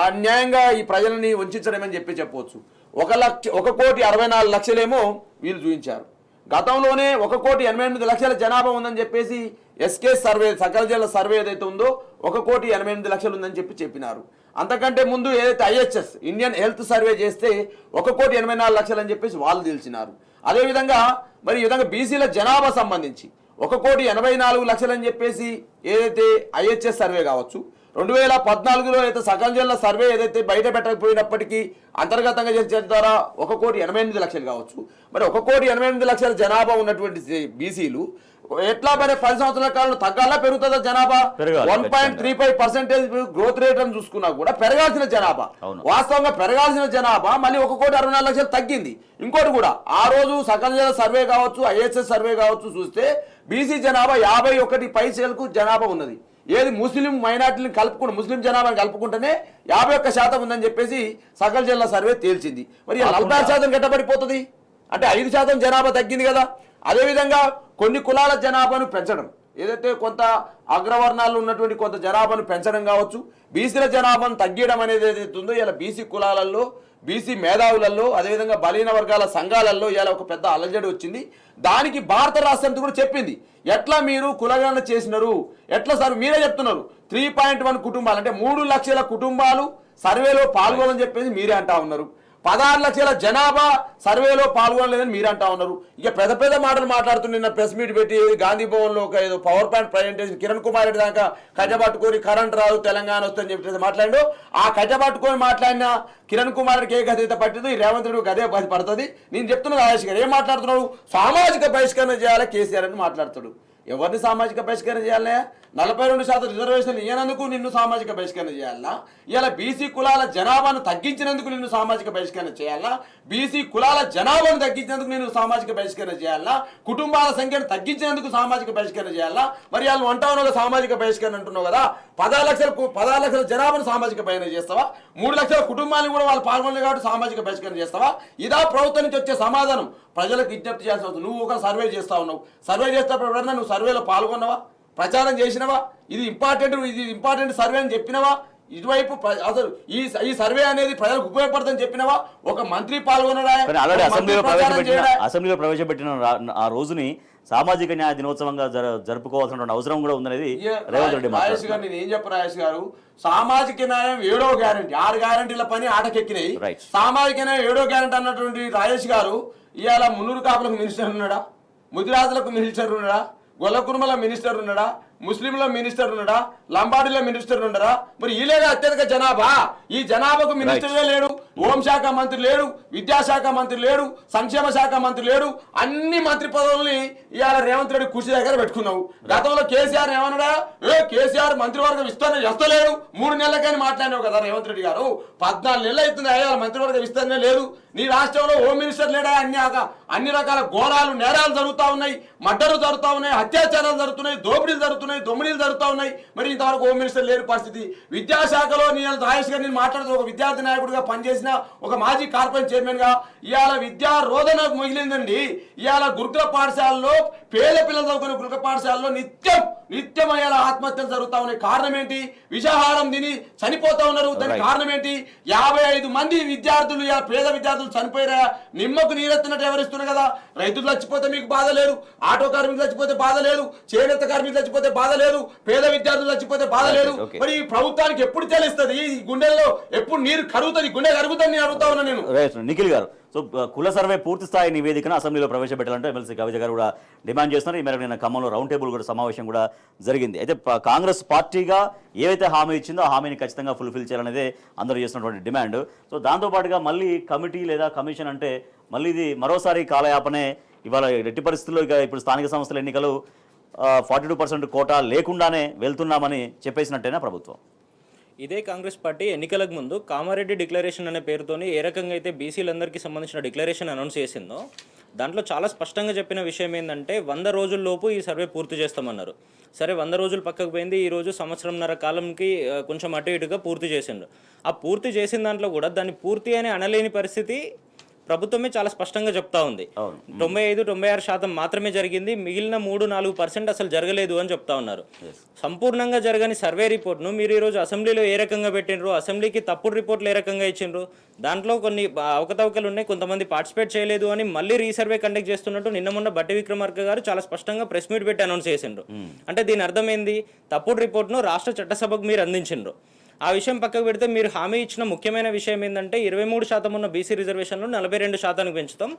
అన్యాయంగా ఈ ప్రజలని వంచడమని చెప్పవచ్చు. 1,64,00,000 వీళ్ళు చూపించారు. గతంలోనే 1,88,00,000 జనాభా ఉందని చెప్పేసి ఎస్కే సర్వే, సకల జిల్లా సర్వే ఏదైతే ఉందో 1,88,00,000 ఉందని చెప్పినారు. అంతకంటే ముందు ఏదైతే IHS ఇండియన్ హెల్త్ సర్వే చేస్తే 1,84,00,000 అని చెప్పేసి వాళ్ళు తెలిసినారు. అదేవిధంగా మరి ఈ విధంగా బీసీల జనాభా సంబంధించి 1,84,00,000 అని చెప్పేసి ఏదైతే IHS సర్వే కావచ్చు, 2014లో అయితే సగం జిల్లా సర్వే ఏదైతే బయట పెట్టకపోయినప్పటికీ అంతర్గతంగా చేసే ద్వారా 1,88,00,000 కావచ్చు. మరి 1,88,00,000 జనాభా ఉన్నటువంటి బీసీలు ఎట్లా మరి 10 సంవత్సరాల కాలంలో తగ్గాలా పెరుగుతుందా జనాభా? 1.35% గ్రోత్ రేట్ అని చూసుకున్నా కూడా పెరగాల్సిన జనాభా, వాస్తవంగా పెరగాల్సిన జనాభా మళ్ళీ 1,64,00,000 తగ్గింది. ఇంకోటి కూడా ఆ రోజు సగం జిల్లా సర్వే కావచ్చు, IHS సర్వే కావచ్చు చూస్తే బీసీ జనాభా 51% జనాభా ఉన్నది. ఏది ముస్లిం మైనార్టీని కలుపుకుంటే, ముస్లిం జనాభాని కలుపుకుంటేనే 51% ఉందని చెప్పేసి సకల జిల్లా సర్వే తేల్చింది. మరి 46% గట్టబడిపోతుంది అంటే 5% జనాభా తగ్గింది కదా. అదేవిధంగా కొన్ని కులాల జనాభాను పెంచడం, ఏదైతే కొంత అగ్రవర్ణాల్లో ఉన్నటువంటి కొంత జనాభాను పెంచడం కావచ్చు, బీసీల జనాభాను తగ్గించడం అనేది ఏదైతే ఉందో ఇలా బీసీ కులాలలో, బీసీ మేధావులలో, అదేవిధంగా బలహీన వర్గాల సంఘాలలో ఇలా ఒక పెద్ద అలజడి వచ్చింది. దానికి భారత రాష్ట్రం కూడా చెప్పింది, ఎట్లా మీరు కులగణన చేసినారు, ఎట్లా సార్ మీరే చెప్తున్నారు 3.1 కుటుంబాలు అంటే 3 లక్షల కుటుంబాలు సర్వేలో పాల్గొనని చెప్పేసి మీరే అంటా ఉన్నారు. 16 లక్షల జనాభా సర్వేలో పాల్గొనలేదని మీరు అంటా ఉన్నారు. ఇక పెద్ద పెద్ద మాటలు మాట్లాడుతూ నిన్న ప్రెస్ మీట్ పెట్టి గాంధీ భవన్లో ఒక ఏదో power point presentation Kiran Kumar Reddy దాకా కట్టబట్టుకొని కరెంట్ రాదు తెలంగాణ వస్తుందని చెప్పేసి మాట్లాడు. ఆ కట్టబట్టుకొని మాట్లాడిన కిరణ్ కుమార్ రెడ్డికి ఏ గది పట్టిందో ఈ రేవంత్ రెడ్డి గదే పడుతుంది. నేను చెప్తున్నా రాజేష్ గారు ఏం మాట్లాడుతున్నాడు, సామాజిక బహిష్కరణ చేయాలి కేసీఆర్ అని మాట్లాడుతాడు. ఎవరిని సామాజిక బహిష్కరణ చేయాలనే? 42% రిజర్వేషన్ ఇయ్యనందుకు నిన్ను సామాజిక బహిష్కరణ చేయాలా? ఇలా బీసీ కులాల జనాభాను తగ్గించినందుకు నిన్ను సామాజిక బహిష్కరణ చేయాలా? బీసీ కులాల జనాభాను తగ్గించినందుకు నేను సామాజిక బహిష్కరణ చేయాలా? కుటుంబాల సంఖ్యను తగ్గించినందుకు సామాజిక బహిష్కరణ చేయాలా? మరి వాళ్ళు అంటావు సామాజిక బహిష్కరణ అంటున్నావు కదా. 16 లక్షల జనాభాను సామాజిక బహిష్కరణ చేస్తావా? 3 లక్షల కుటుంబాలను కూడా వాళ్ళు పాల్గొనలేదు కాబట్టి సామాజిక బహిష్కరణ చేస్తావా? ఇదా ప్రభుత్వం నుంచి వచ్చే సమాధానం? ప్రజలకు విజ్ఞప్తి చేయాల్సి వస్తుంది. నువ్వు ఒక సర్వే చేస్తా ఉన్నావు, సర్వే చేసేటప్పుడు ఎవరన్నా నువ్వు సర్వేలో పాల్గొన్నావా, ప్రచారం చేసినవా, ఇది ఇంపార్టెంట్ సర్వే అని చెప్పినవా? ఇటువైపు అసలు ఈ సర్వే అనేది ప్రజలకు ఉపయోగపడుతుందని చెప్పినవా? ఒక మంత్రి పాల్గొనడా? అసెంబ్లీలో ప్రవేశపెట్టిన ఆ రోజుని సామాజిక న్యాయ దినోత్సవంగా జరుపుకోవాల్సిన అవసరం కూడా ఉందనేది రేవంత్ రెడ్డి. రాజేష్ గారు నేను ఏం చెప్పను రాజేష్ గారు, సామాజిక న్యాయం 7వ గ్యారంటీ, 6 గ్యారంటీల పని ఆటకెక్కినాయి. సామాజిక న్యాయం 7వ గ్యారంటీ అన్నటువంటి రాజేష్ గారు ఇవాళ మున్నూరు కాపులకు మినిస్టర్ ఉన్నాడా, ముదిరాజులకు మినిస్టర్ ఉన్నాడా, గొల్ల కుర్మల మినిస్టర్ ఉన్నాడా, ముస్లింల మినిస్టర్ ఉన్నాడా, లంబాడీల మినిస్టర్ ఉన్నారా? మరి ఈలేగా అత్యధిక జనాభా. ఈ జనాభాకు మినిస్టరే లేడు, హోంశాఖ మంత్రి లేడు, విద్యాశాఖ మంత్రి లేడు, సంక్షేమ శాఖ మంత్రి లేడు. అన్ని మంత్రి పదవుల్ని ఇవాళ రేవంత్ రెడ్డి కృషి దగ్గర పెట్టుకున్నావు. గతంలో కేసీఆర్ ఏమన్నాడా, కేసీఆర్ మంత్రివర్గం ఇస్తలేడు 3 నెలలకని మాట్లాడినావు కదా రేవంత్ రెడ్డి గారు. 14 నెలలు అవుతుంది అయ్యా మంత్రివర్గం విస్తరణ లేదు. నీ రాష్ట్రంలో హోమ్ మినిస్టర్ లేడా? అన్ని రకాల ఘోరాలు నేరాలు జరుగుతూ ఉన్నాయి, మర్డర్లు జరుగుతూ ఉన్నాయి, అత్యాచారాలు జరుగుతున్నాయి, దోపిడీలు జరుగుతున్నాయి, దొమ్మిడీలు జరుగుతూ ఉన్నాయి. మరి ఇంతవరకు హోమ్ మినిస్టర్ లేని పరిస్థితి. విద్యాశాఖలో నేను రాజేష్ గారు నేను మాట్లాడుతూ ఒక విద్యార్థి నాయకుడిగా పనిచేసిన ఒక మాజీ కార్పొరేట్ చైర్మన్ గా ఇవాళ విద్యా రోదన మిగిలిందండి. ఇవాళ గురుకుల పాఠశాలలో పేద పిల్లలు చదువుకునే గురుకుల పాఠశాలలో నిత్యం అయ్యాల ఆత్మహత్యలు జరుగుతూ ఉన్నాయి. కారణం ఏంటి? విషాహారం తిని చనిపోతా ఉన్నారు. దానికి కారణం ఏంటి? 55 మంది విద్యార్థులు, పేద విద్యార్థులు చనిపోయారా? నిమ్మకు నీరెత్తినట్టు ఎవరిస్తున్నారు కదా. రైతులు చచ్చిపోతే మీకు బాధ లేదు, ఆటో కార్మికులు చచ్చిపోతే బాధ లేదు, చేనేత కార్మికులు చచ్చిపోతే బాధ లేదు, పేద విద్యార్థులు చచ్చిపోతే బాధ లేదు. మరి ఈ ప్రభుత్వానికి ఎప్పుడు తెలుస్తుంది? ఈ గుండెల్లో ఎప్పుడు నీరు కరుగుతుంది, గుండె కరుగుతుంది నేను అడుగుతా ఉన్నా నేను. నిఖిల్ గారు, సో కుల సర్వే పూర్తి స్థాయి నివేదికను అసెంబ్లీలో ప్రవేశపెట్టాలంటే ఎమ్మెల్సీ కవిత గారు కూడా డిమాండ్ చేస్తున్నారు. ఈ మేరకు నిన్న ఖమ్మంలో రౌండ్ టేబుల్ కూడా సమావేశం కూడా జరిగింది. అయితే కాంగ్రెస్ పార్టీగా ఏవైతే హామీ ఇచ్చిందో ఆ హామీని ఖచ్చితంగా ఫుల్ఫిల్ చేయాలనేదే అందరూ చేస్తున్నటువంటి డిమాండ్. సో దాంతోపాటుగా మళ్ళీ కమిటీ లేదా కమిషన్ అంటే మళ్ళీ ఇది మరోసారి కాలయాపనే. ఇవాళ ఎట్టి పరిస్థితుల్లో ఇక ఇప్పుడు స్థానిక సంస్థల ఎన్నికలు 42% కోటా లేకుండానే వెళ్తున్నామని చెప్పేసినట్టేనా ప్రభుత్వం? ఇదే కాంగ్రెస్ పార్టీ ఎన్నికలకు ముందు కామారెడ్డి డిక్లరేషన్ అనే పేరుతోని ఏ రకంగా అయితే బీసీలందరికీ సంబంధించిన డిక్లరేషన్ అనౌన్స్ చేసిందో దాంట్లో చాలా స్పష్టంగా చెప్పిన విషయం ఏంటంటే 100 రోజుల్లోపు ఈ సర్వే పూర్తి చేస్తామన్నారు. సరే 100 రోజులు పక్కకు పోయింది, ఈరోజు సంవత్సరంన్నర కాలంకి కొంచెం అటు ఇటుగా పూర్తి చేసిండ్రు. ఆ పూర్తి చేసిన దాంట్లో కూడా దాన్ని పూర్తి అని అనలేని పరిస్థితి ప్రభుత్వమే చాలా స్పష్టంగా చెప్తా ఉంది. 95-96% మాత్రమే జరిగింది, మిగిలిన 3-4% అసలు జరగలేదు అని చెప్తా ఉన్నారు. సంపూర్ణంగా జరగని సర్వే రిపోర్ట్ను మీరు ఈరోజు అసెంబ్లీలో ఏ రకంగా పెట్టినరు, అసెంబ్లీకి తప్పుడు రిపోర్ట్లు ఏ రకంగా ఇచ్చిండ్రు, దాంట్లో కొన్ని అవకతవకలు ఉన్నాయి, కొంతమంది పార్టిసిపేట్ చేయలేదు అని మళ్ళీ రీసర్వే కండక్ట్ చేస్తున్నట్టు నిన్న మొన్న బట్టి విక్రమార్క గారు చాలా స్పష్టంగా ప్రెస్ మీట్ పెట్టి అనౌన్స్ చేసిండ్రు. అంటే దీని అర్థం ఏంది? తప్పుడు రిపోర్ట్ను రాష్ట్ర చట్టసభకు మీరు అందించిండ్రు. ఆ విషయం పక్కకు పెడితే మీరు హామీ ఇచ్చిన ముఖ్యమైన విషయం ఏంటంటే 23% ఉన్న బీసీ రిజర్వేషన్లు 42%కి పెంచుతాం.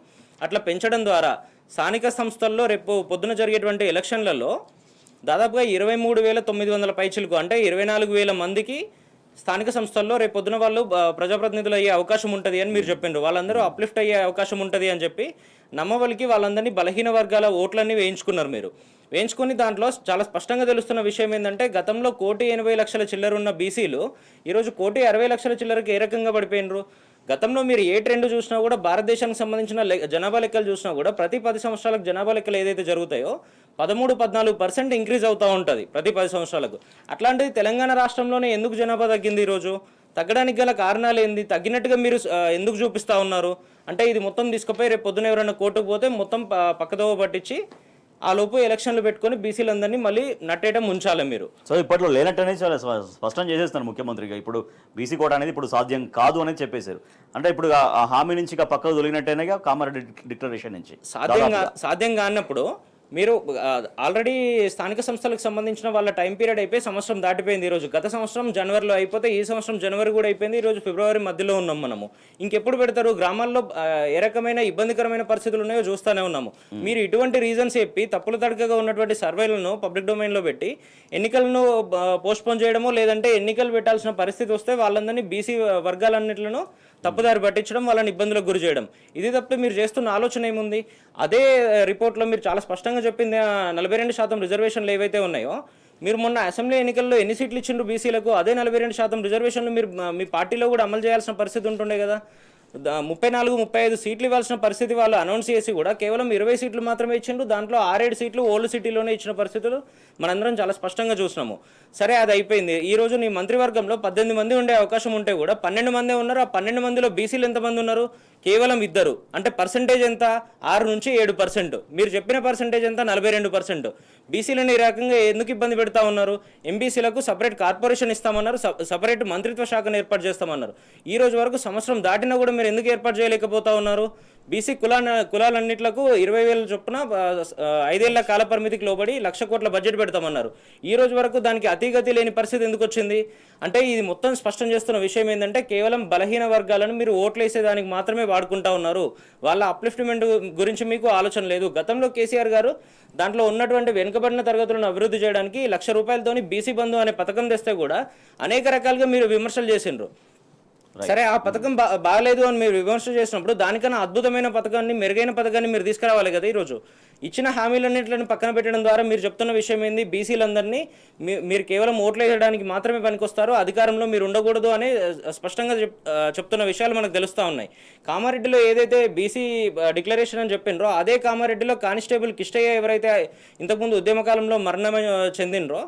అట్లా పెంచడం ద్వారా స్థానిక సంస్థల్లో రేపు పొద్దున జరిగేటువంటి ఎలక్షన్లలో దాదాపుగా 23,900 పైచిలకు అంటే 24,000 మందికి స్థానిక సంస్థల్లో రేపు పొద్దున వాళ్ళు ప్రజాప్రతినిధులు అయ్యే అవకాశం ఉంటుంది అని మీరు చెప్పిండ్రు. వాళ్ళందరూ అప్లిఫ్ట్ అయ్యే అవకాశం ఉంటుంది అని చెప్పి నమ్మవలికి వాళ్ళందరినీ బలహీన వర్గాల ఓట్లన్నీ వేయించుకున్నారు. మీరు వేయించుకొని దాంట్లో చాలా స్పష్టంగా తెలుస్తున్న విషయం ఏంటంటే గతంలో 1,80,00,000 చిల్లర ఉన్న బీసీలు ఈరోజు 1,60,00,000 చిల్లరకి ఏ రకంగా పడిపోయినరు. గతంలో మీరు ఏ ట్రెండ్ చూసినా కూడా భారతదేశానికి సంబంధించిన జనాభా లెక్కలు చూసినా కూడా ప్రతి 10 సంవత్సరాలకు జనాభా లెక్కలు ఏదైతే జరుగుతాయో 13-14% ఇంక్రీజ్ అవుతూ ఉంటుంది ప్రతి 10 సంవత్సరాలకు. అట్లాంటిది తెలంగాణ రాష్ట్రంలోనే ఎందుకు జనాభా తగ్గింది? ఈరోజు తగ్గడానికి గల కారణాలు ఏంది? తగ్గినట్టుగా మీరు ఎందుకు చూపిస్తూ ఉన్నారు? అంటే ఇది మొత్తం తీసుకుపోయి రేపు పొద్దున ఎవరైనా కోర్టుకు పోతే మొత్తం పక్కదోవ పట్టించి ఆ లోపు ఎలక్షన్లు పెట్టుకొని బీసీలందరినీ మళ్ళీ నట్టేయడం ఉంచాలి మీరు. సో ఇప్పట్లో లేనట్టనే చాలా స్పష్టం చేసేస్తున్నారు ముఖ్యమంత్రిగా. ఇప్పుడు బీసీ కోట అనేది ఇప్పుడు సాధ్యం కాదు అనేది చెప్పేశారు. అంటే ఇప్పుడు ఆ హామీ నుంచి పక్కకు తొలగినట్టేనే కామారెడ్డి డిక్లరేషన్ నుంచి సాధ్యం కానప్పుడు మీరు ఆల్రెడీ స్థానిక సంస్థలకు సంబంధించిన వాళ్ళ టైం పీరియడ్ అయిపోయి సంవత్సరం దాటిపోయింది. ఈరోజు గత సంవత్సరం జనవరిలో అయిపోతే ఈ సంవత్సరం జనవరి కూడా అయిపోయింది. ఈరోజు ఫిబ్రవరి మధ్యలో ఉన్నాం మనము. ఇంకెప్పుడు పెడతారు? గ్రామాల్లో ఏ రకమైన ఇబ్బందికరమైన పరిస్థితులు ఉన్నాయో చూస్తూనే ఉన్నాము. మీరు ఇటువంటి రీజన్స్ చెప్పి తప్పుల తడకగా ఉన్నటువంటి సర్వేలను పబ్లిక్ డొమైన్లో పెట్టి ఎన్నికలను పోస్ట్పోన్ చేయడమో లేదంటే ఎన్నికలు పెట్టాల్సిన పరిస్థితి వస్తే వాళ్ళందరినీ బీసీ వర్గాలన్నింటిలో తప్పుదారి పట్టించడం, వాళ్ళని ఇబ్బందులకు గురి చేయడం, ఇది తప్పితే మీరు చేస్తున్న ఆలోచన ఏముంది? అదే రిపోర్ట్లో మీరు చాలా స్పష్టంగా చెప్పింది 42% రిజర్వేషన్లు ఏవైతే ఉన్నాయో మీరు మొన్న అసెంబ్లీ ఎన్నికల్లో ఎన్ని సీట్లు ఇచ్చిండ్రు బీసీలకు? అదే 42% రిజర్వేషన్లు మీరు మీ పార్టీలో కూడా అమలు చేయాల్సిన పరిస్థితి ఉంటుండే కదా. 34-35 సీట్లు ఇవ్వాల్సిన పరిస్థితి వాళ్ళు అనౌన్స్ చేసి కూడా కేవలం 20 సీట్లు మాత్రమే ఇచ్చిండ్రు. దాంట్లో 6-7 సీట్లు ఓల్డ్ సిటీలోనే ఇచ్చిన పరిస్థితులు మనందరం చాలా స్పష్టంగా చూసినాము. సరే, అది అయిపోయింది. ఈ రోజు నీ మంత్రివర్గంలో 18 మంది ఉండే అవకాశం ఉంటే కూడా 12 మందే ఉన్నారు. ఆ 12 మందిలో బీసీలు ఎంతమంది ఉన్నారు? కేవలం 2. అంటే పర్సంటేజ్ ఎంత? 6-7%. మీరు చెప్పిన పర్సంటేజ్ ఎంత? 42%. బీసీలను ఈ రకంగా ఎందుకు ఇబ్బంది పెడతా ఉన్నారు? ఎంబీసీలకు సపరేట్ కార్పొరేషన్ ఇస్తామన్నారు, సపరేట్ మంత్రిత్వ శాఖను ఏర్పాటు చేస్తామన్నారు. ఈ రోజు వరకు సంవత్సరం దాటినా కూడా మీరు ఎందుకు ఏర్పాటు చేయలేకపోతా ఉన్నారు? బీసీ కులాలన్నింటిలకు 20,000 చొప్పున 5 ఏళ్ల కాల పరిమితికి లోబడి 1,00,000 కోట్ల బడ్జెట్ పెడతామన్నారు. ఈ రోజు వరకు దానికి అతిగతి లేని పరిస్థితి ఎందుకు వచ్చింది? అంటే ఇది మొత్తం స్పష్టం చేస్తున్న విషయం ఏంటంటే కేవలం బలహీన వర్గాలను మీరు ఓట్లేసేదానికి మాత్రమే వాడుకుంటా ఉన్నారు. వాళ్ళ అప్లిఫ్ట్మెంట్ గురించి మీకు ఆలోచన లేదు. గతంలో కేసీఆర్ గారు దాంట్లో ఉన్నటువంటి వెనుకబడిన తరగతులను అభివృద్ధి చేయడానికి 1,00,000 రూపాయలతోని బీసీ బంధు అనే పథకం తెస్తే కూడా అనేక రకాలుగా మీరు విమర్శలు చేసిండ్రు. సరే, ఆ పథకం బాగలేదు అని మీరు విమర్శ చేసినప్పుడు దానికన్నా అద్భుతమైన పథకాన్ని, మెరుగైన పథకాన్ని మీరు తీసుకురావాలి కదా. ఈరోజు ఇచ్చిన హామీలన్నింటిని పక్కన పెట్టడం ద్వారా మీరు చెప్తున్న విషయం ఏంది? బీసీలందరినీ మీరు కేవలం ఓట్లు వేయడానికి మాత్రమే పనికొస్తారు, అధికారంలో మీరు ఉండకూడదు అని స్పష్టంగా చెప్తున్న విషయాలు మనకు తెలుస్తూ ఉన్నాయి. కామారెడ్డిలో ఏదైతే బీసీ డిక్లరేషన్ అని చెప్పిండ్రో అదే కామారెడ్డిలో కానిస్టేబుల్ కిష్టయ్య ఎవరైతే ఇంతకుముందు ఉద్యమకాలంలో మరణం చెందినరో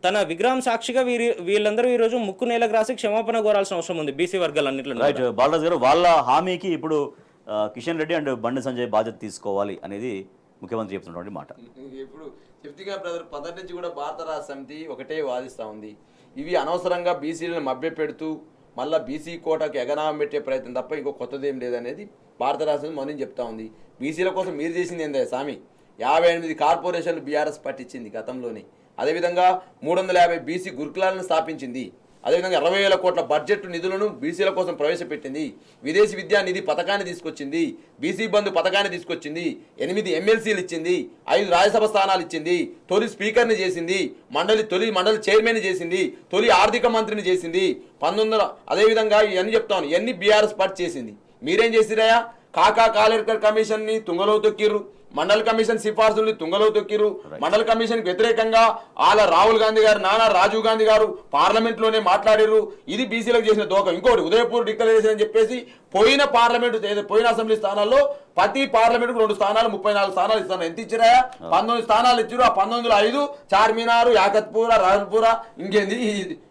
తన విగ్రహం సాక్షిగా వీళ్ళందరూ ఈరోజు ముక్కు నేలకు రాసి క్షమాపణ కోరాల్సిన అవసరం ఉంది బీసీ వర్గాలన్నింటిలో. రైట్ బాలరాజు గారు, వాళ్ళ హామీకి ఇప్పుడు కిషన్ రెడ్డి అండ్ బండి సంజయ్ బాధ్యత తీసుకోవాలి అనేది ముఖ్యమంత్రి చెప్తున్నటువంటి మాట. ఇప్పుడు చెప్తిగా బ్రదర్, మొదటి నుంచి కూడా భారత రాష్ట్ర సమితి ఒకటే వాదిస్తూ ఉంది. ఇవి అనవసరంగా బీసీలను మభ్యపెడుతూ మళ్ళీ బీసీ కోటకు ఎగనామం పెట్టే ప్రయత్నం తప్ప ఇంకో కొత్తదేం లేదనేది భారత రాష్ట్రం మనం చెప్తా ఉంది. బీసీల కోసం మీరు చేసింది ఏందా స్వామి? 58 కార్పొరేషన్లు బీఆర్ఎస్ పట్టించింది గతంలోనే. అదేవిధంగా 350 బీసీ గురుకులాలను స్థాపించింది. అదేవిధంగా 60,000 కోట్ల బడ్జెట్ నిధులను బీసీల కోసం ప్రవేశపెట్టింది. విదేశీ విద్యా నిధి పథకాన్ని తీసుకొచ్చింది. బీసీ బంధు పథకాన్ని తీసుకొచ్చింది. 8 ఎమ్మెల్సీలు ఇచ్చింది. 5 రాజ్యసభ స్థానాలు ఇచ్చింది. తొలి స్పీకర్ని చేసింది. తొలి మండలి చైర్మన్ చేసింది. తొలి ఆర్థిక మంత్రిని చేసింది. 1900 అదేవిధంగా ఇవన్నీ చెప్తాను, ఇవన్నీ బీఆర్ఎస్ పార్టీ చేసింది. మీరేం చేసిరాయా? కాలేర్కర్ కమిషన్ని తుంగలో తొక్కిర్రు. మండల్ కమిషన్ సిఫార్సుల్ని తుంగలో తొక్కిరు. మండల్ కమిషన్ వ్యతిరేకంగా రాహుల్ గాంధీ గారు, నానా రాజీవ్ గాంధీ గారు పార్లమెంట్ లోనే మాట్లాడారు. ఇది బీసీలకు చేసిన దోఖం. ఇంకోటి ఉదయపూర్ డిక్లరేషన్ అని చెప్పేసి పోయిన అసెంబ్లీ స్థానాల్లో ప్రతి పార్లమెంట్ 2 స్థానాలు 34 స్థానాలు ఇస్తాను. ఎంత ఇచ్చిరా? 19 స్థానాలు ఇచ్చారు. ఆ 19లో 5 చార్మినార్, యాకత్పూర, రాజల్పూర, ఇంకేంది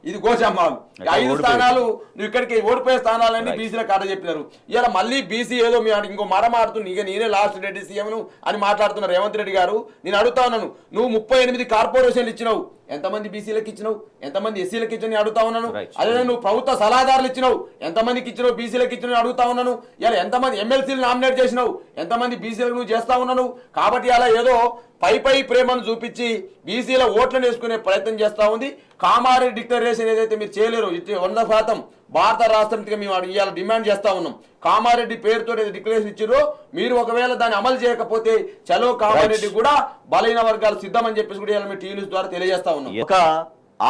ఇది గోషమ్మాలు. 5 స్థానాలు నువ్వు ఇక్కడికి ఓడిపోయే స్థానాలన్నీ బీసీలకు కాట చెప్పినారు. ఇలా మళ్ళీ బీసీ ఏదో ఇంకో మర మారుతుంది. ఇక నేనే లాస్ట్ రెడ్డి సీఎంను అని మాట్లాడుతున్నారు రేవంత్ రెడ్డి గారు. నేను అడుగుతా ఉన్నాను, నువ్వు 38 కార్పొరేషన్లు ఇచ్చినావు. ఎంతమంది బీసీలకు ఇచ్చినావు, ఎంతమంది ఎస్సీలకు ఇచ్చినావు అడుగుతా ఉన్నాను. Right. అదే నువ్వు ప్రభుత్వ సలహాదారులు ఇచ్చినావు, ఎంతమందికి ఇచ్చినావు బీసీలకు ఇచ్చినావు అడుగుతా ఉన్నాను. ఇలా ఎంతమంది ఎమ్మెల్సీలు నామినేట్ చేసినావు, ఎంతమంది బీసీలకు నువ్వు చేస్తా ఉన్నాను. కాబట్టి అలా ఏదో పై ప్రేమను చూపించి బీసీల ఓట్లను వేసుకునే ప్రయత్నం చేస్తా ఉంది. కామారెడ్డి డిక్లరేషన్ ఏదైతే మీరు చేయలేరు 100% భారత రాష్ట్రంగా మేము ఇవాళ డిమాండ్ చేస్తా ఉన్నాం. కామారెడ్డి పేరుతో డిక్లరేషన్ ఇచ్చారో మీరు ఒకవేళ దాన్ని అమలు చేయకపోతే చలో కామారెడ్డి కూడా బలహీన వర్గాలు సిద్ధమని చెప్పేసి కూడా ఇవాళ మీ టీవీ న్యూస్ ద్వారా తెలియజేస్తా ఉన్నాం. ఒక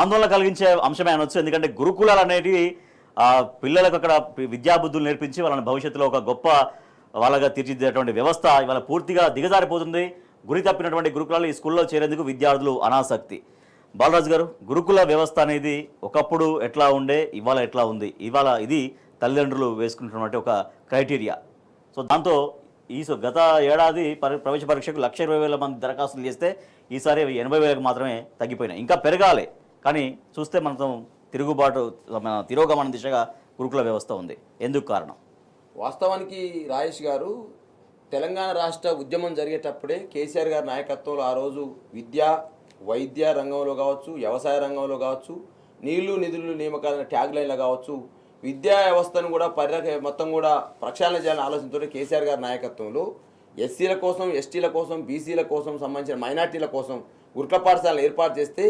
ఆందోళన కలిగించే అంశమే అనొచ్చు. ఎందుకంటే గురుకులాలు అనేటివి పిల్లలకు అక్కడ విద్యాబుద్ధులు నేర్పించి వాళ్ళని భవిష్యత్తులో ఒక గొప్ప వాళ్ళగా తీర్చిదిద్దేటువంటి వ్యవస్థ ఇవాళ పూర్తిగా దిగజారిపోతుంది. గురి తప్పినటువంటి గురుకులాలు ఈ స్కూల్లో చేరేందుకు విద్యార్థులు అనాసక్తి. బాలరాజు గారు, గురుకుల వ్యవస్థ అనేది ఒకప్పుడు ఎట్లా ఉండే, ఇవాళ ఎట్లా ఉంది? ఇవాళ ఇది తల్లిదండ్రులు వేసుకుంటున్నటువంటి ఒక క్రైటీరియా. సో దాంతో గత ఏడాది ప్రవేశ పరీక్షకు 1,20,000 మంది దరఖాస్తులు చేస్తే ఈసారి 80,000కు మాత్రమే తగ్గిపోయినాయి. ఇంకా పెరగాలి, కానీ చూస్తే మనం తిరోగమన దిశగా గురుకుల వ్యవస్థ ఉంది. ఎందుకు కారణం? వాస్తవానికి రాజేష్ గారు, తెలంగాణ రాష్ట్ర ఉద్యమం జరిగేటప్పుడే కేసీఆర్ గారి నాయకత్వంలో ఆ రోజు వైద్య రంగంలో కావచ్చు, వ్యవసాయ రంగంలో కావచ్చు, నీళ్లు నిధులు నియామకాల ట్యాగ్ లైన్లో కావచ్చు, విద్యా వ్యవస్థను కూడా మొత్తం కూడా ప్రక్షాళన చేయాలని ఆలోచనతో కేసీఆర్ గారి నాయకత్వంలో ఎస్సీల కోసం, ఎస్టీల కోసం, బీసీల కోసం, సంబంధించిన మైనార్టీల కోసం గురుకుల పాఠశాలను ఏర్పాటు చేస్తే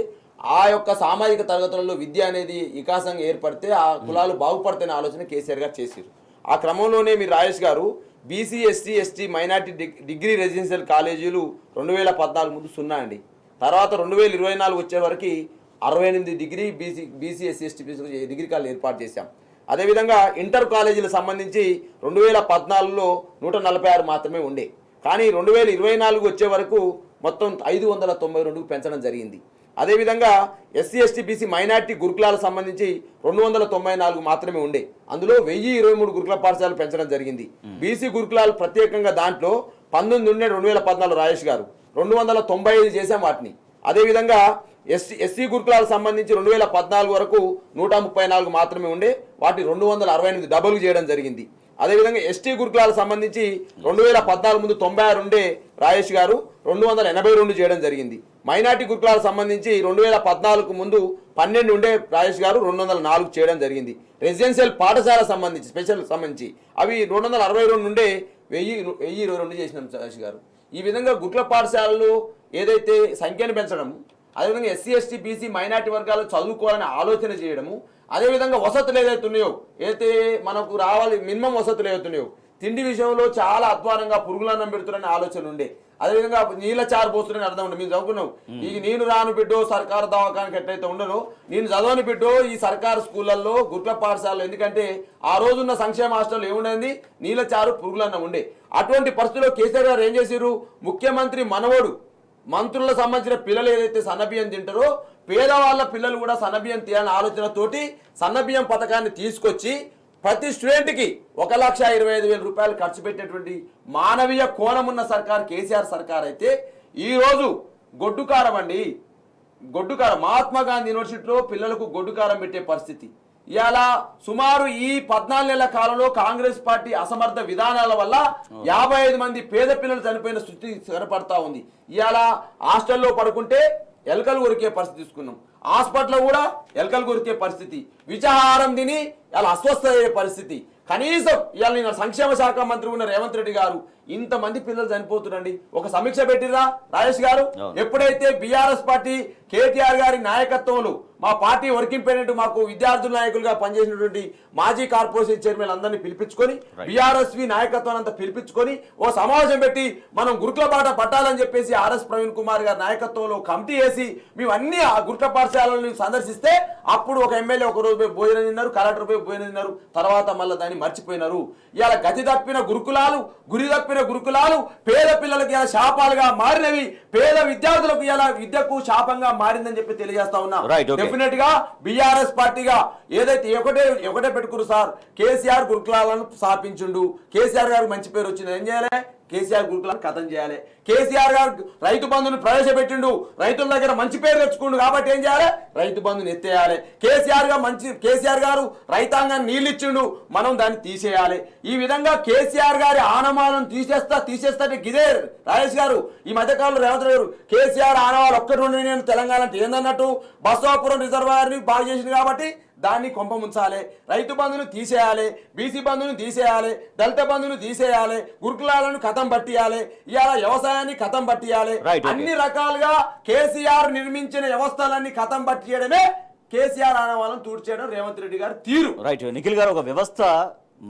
ఆ యొక్క సామాజిక తరగతులలో విద్య అనేది వికాసంగా ఏర్పడితే ఆ కులాలు బాగుపడతాయనే ఆలోచన కేసీఆర్ గారు చేశారు. ఆ క్రమంలోనే మీరు రాజేష్ గారు BC, SC, ST, minority degree residential కాలేజీలు 2014 ముందు 0 అండి. తర్వాత 2024 వచ్చే వరకు 68 degree BC, SC, ST degree కాలేజీలు ఏర్పాటు చేశాం. అదేవిధంగా ఇంటర్ కాలేజీలకు సంబంధించి 2014లో 146 మాత్రమే ఉండే. కానీ 2024 వచ్చే వరకు మొత్తం 592కు పెంచడం జరిగింది. అదేవిధంగా ఎస్సీ, ఎస్టీ, బీసీ, మైనార్టీ గురుకులాలకు సంబంధించి 294 మాత్రమే ఉండే. అందులో 1023 గురుకుల పాఠశాలలు పెంచడం జరిగింది. బీసీ గురుకులాలు ప్రత్యేకంగా దాంట్లో 19 ఉండే 2014 రాజేష్ గారు 295 చేశాం వాటిని. అదేవిధంగా ఎస్సీ గురుకులాలకు సంబంధించి 2014 వరకు 134 మాత్రమే ఉండే, వాటి 268 డబుల్ చేయడం జరిగింది. అదేవిధంగా ఎస్టీ గురుకులాలకు సంబంధించి 2014 ముందు 96 ఉండే రాజేష్ గారు 282 చేయడం జరిగింది. మైనార్టీ గురుకులాలకు సంబంధించి 2014 ముందు 12 ఉండే రాజేష్ గారు 204 చేయడం జరిగింది. రెసిడెన్షియల్ పాఠశాల సంబంధించి స్పెషల్ సంబంధించి అవి 262 నుండే 1022 చేసినాం రాజేష్ గారు. ఈ విధంగా గురుకుల పాఠశాలలు ఏదైతే సంఖ్యను పెంచడం, అదేవిధంగా ఎస్సీ, ఎస్టీ, బీసీ, మైనార్టీ వర్గాలు చదువుకోవాలని ఆలోచన చేయడము, అదేవిధంగా వసతులు ఏదైతే ఉన్నాయో, ఏదైతే మనకు రావాలి మినిమం వసతులు ఏదైతే ఉన్నాయో, తిండి విషయంలో చాలా అధ్వానంగా పురుగులన్నం పెడుతున్నారనే ఆలోచన ఉండే. అదేవిధంగా నీళ్ళ చారు పోస్తున్నారని అర్థం ఉండే. మీరు చదువుకున్నావు, ఈ నేను రాను బిడ్డో సర్కారు దవాఖానికి ఎట్లయితే ఉండనో, నేను చదవని బిడ్డో ఈ సర్కారు స్కూళ్ళల్లో గురుకుల పాఠశాలలో, ఎందుకంటే ఆ రోజున్న సంక్షేమ హాస్టల్లో ఏముండేది, నీళ్ళ చారు పురుగులన్నం ఉండే. అటువంటి పరిస్థితుల్లో కేసీఆర్ గారు ఏం చేశారు, ముఖ్యమంత్రి మనవడు మంత్రులకు సంబంధించిన పిల్లలు ఏదైతే సన్నబియ్యం తింటారో పేదవాళ్ళ పిల్లలు కూడా సన్నబియ్యం తీయాలనే ఆలోచనతోటి సన్నబియ్యం పథకాన్ని తీసుకొచ్చి ప్రతి స్టూడెంట్కి 1,25,000 రూపాయలు ఖర్చు పెట్టేటువంటి మానవీయ కోణం ఉన్న సర్కార్ కేసీఆర్ సర్కార్ అయితే ఈరోజు గొడ్డుకారం అండి, గొడ్డుకారం మహాత్మా గాంధీ యూనివర్సిటీలో పిల్లలకు గొడ్డుకారం పెట్టే పరిస్థితి. ఇవాళ సుమారు ఈ 14 నెలల కాలంలో కాంగ్రెస్ పార్టీ అసమర్థ విధానాల వల్ల 55 మంది పేద పిల్లలు చనిపోయిన స్థితి కనపడతా ఉంది. ఇవాళ హాస్టల్లో పడుకుంటే ఎలకలు కొరికే పరిస్థితి తీసుకున్నాం, హాస్పిటల్లో కూడా ఎలకలు కొరికే పరిస్థితి, విషాహారం తిని ఇలా అస్వస్థ అయ్యే పరిస్థితి. కనీసం ఇవాళ నేను సంక్షేమ శాఖ మంత్రి ఉన్న రేవంత్ రెడ్డి గారు ఇంతమంది పిల్లలు చనిపోతున్నారండి, ఒక సమీక్ష పెట్టిరా రాజేష్ గారు? ఎప్పుడైతే బీఆర్ఎస్ పార్టీ కేటీఆర్ గారి నాయకత్వంలో మా పార్టీ వర్కింగ్ ప్రెసిడెంట్ మాకు విద్యార్థుల నాయకులుగా పనిచేసినటువంటి మాజీ కార్పొరేషన్ చైర్మన్ అందరినీ పిలిపించుకొని బీఆర్ఎస్వి నాయకత్వాన్ని అంతా పిలిపించుకొని ఓ సమావేశం పెట్టి మనం గురుకుల బాట పట్టాలని చెప్పేసి ఆర్ఎస్ ప్రవీణ్ కుమార్ గారి నాయకత్వంలో కమిటీ వేసి మేము అన్ని ఆ గురుకుల పాఠశాలను సందర్శిస్తే అప్పుడు ఒక ఎమ్మెల్యే ఒక రోజు పోయి భోజనం తిన్నారు, కలెక్టర్ పోయి భోజనం తిన్నారు, తర్వాత మళ్ళీ దాన్ని మర్చిపోయినారు. ఇవాళ గతి తప్పిన గురుకులాలు, గురి తప్పిన గురుకులాలు పేద పిల్లలకి ఇలా శాపాలుగా మారినవి, పేద విద్యార్థులకు ఇలా విద్యకు శాపంగా మారిందని చెప్పి తెలియజేస్తా ఉన్నా. డెఫినెట్ గా బీఆర్ఎస్ పార్టీగా ఏదైతే ఒకటే పెట్టుకురు సార్, కేసీఆర్ గురుకులాలను స్థాపించుండు, కేసీఆర్ గారికి మంచి పేరు వచ్చింది, ఏం చేయాలి కేసీఆర్ గురుకులను ఖతం చేయాలి. కేసీఆర్ గారు రైతు బంధుని ప్రవేశపెట్టిండు, రైతుల దగ్గర మంచి పేరు తెచ్చుకుండు కాబట్టి ఏం చేయాలి, రైతు బంధుని ఎత్తేయాలి. కేసీఆర్ గారు రైతాంగాన్ని నీళ్ళు ఇచ్చిండు, మనం దాన్ని తీసేయాలి. ఈ విధంగా కేసీఆర్ గారి ఆనవాళ్ళను తీసేస్తా గిదే రాజేష్ గారు. ఈ మధ్యకాలంలో రేవంత్ గారు కేసీఆర్ ఆనవాళ్ళు ఒక్కటి నుండి నేను తెలంగాణ అంటే ఏందన్నట్టు బసవాపురం రిజర్వాయర్ని బాగు చేసింది కాబట్టి దాన్ని కొంప ముంచాలి, రైతు బంధును తీసేయాలి, బీసీ బంధును తీసేయాలి, దళిత బంధును తీసేయాలి, గురుకులాలను కథం పట్టియాలి, ఇవాళ వ్యవసాయాన్ని కథం పట్టియాలి. అన్ని రకాలుగా కేసీఆర్ నిర్మించిన వ్యవస్థలన్నీ కథం పట్టియడమే కేసీఆర్ ఆనవాళ్ళను తూడ్చేయడం రేవంత్ రెడ్డి గారు తీరు. రైట్. నిఖిల్ గారు, ఒక వ్యవస్థ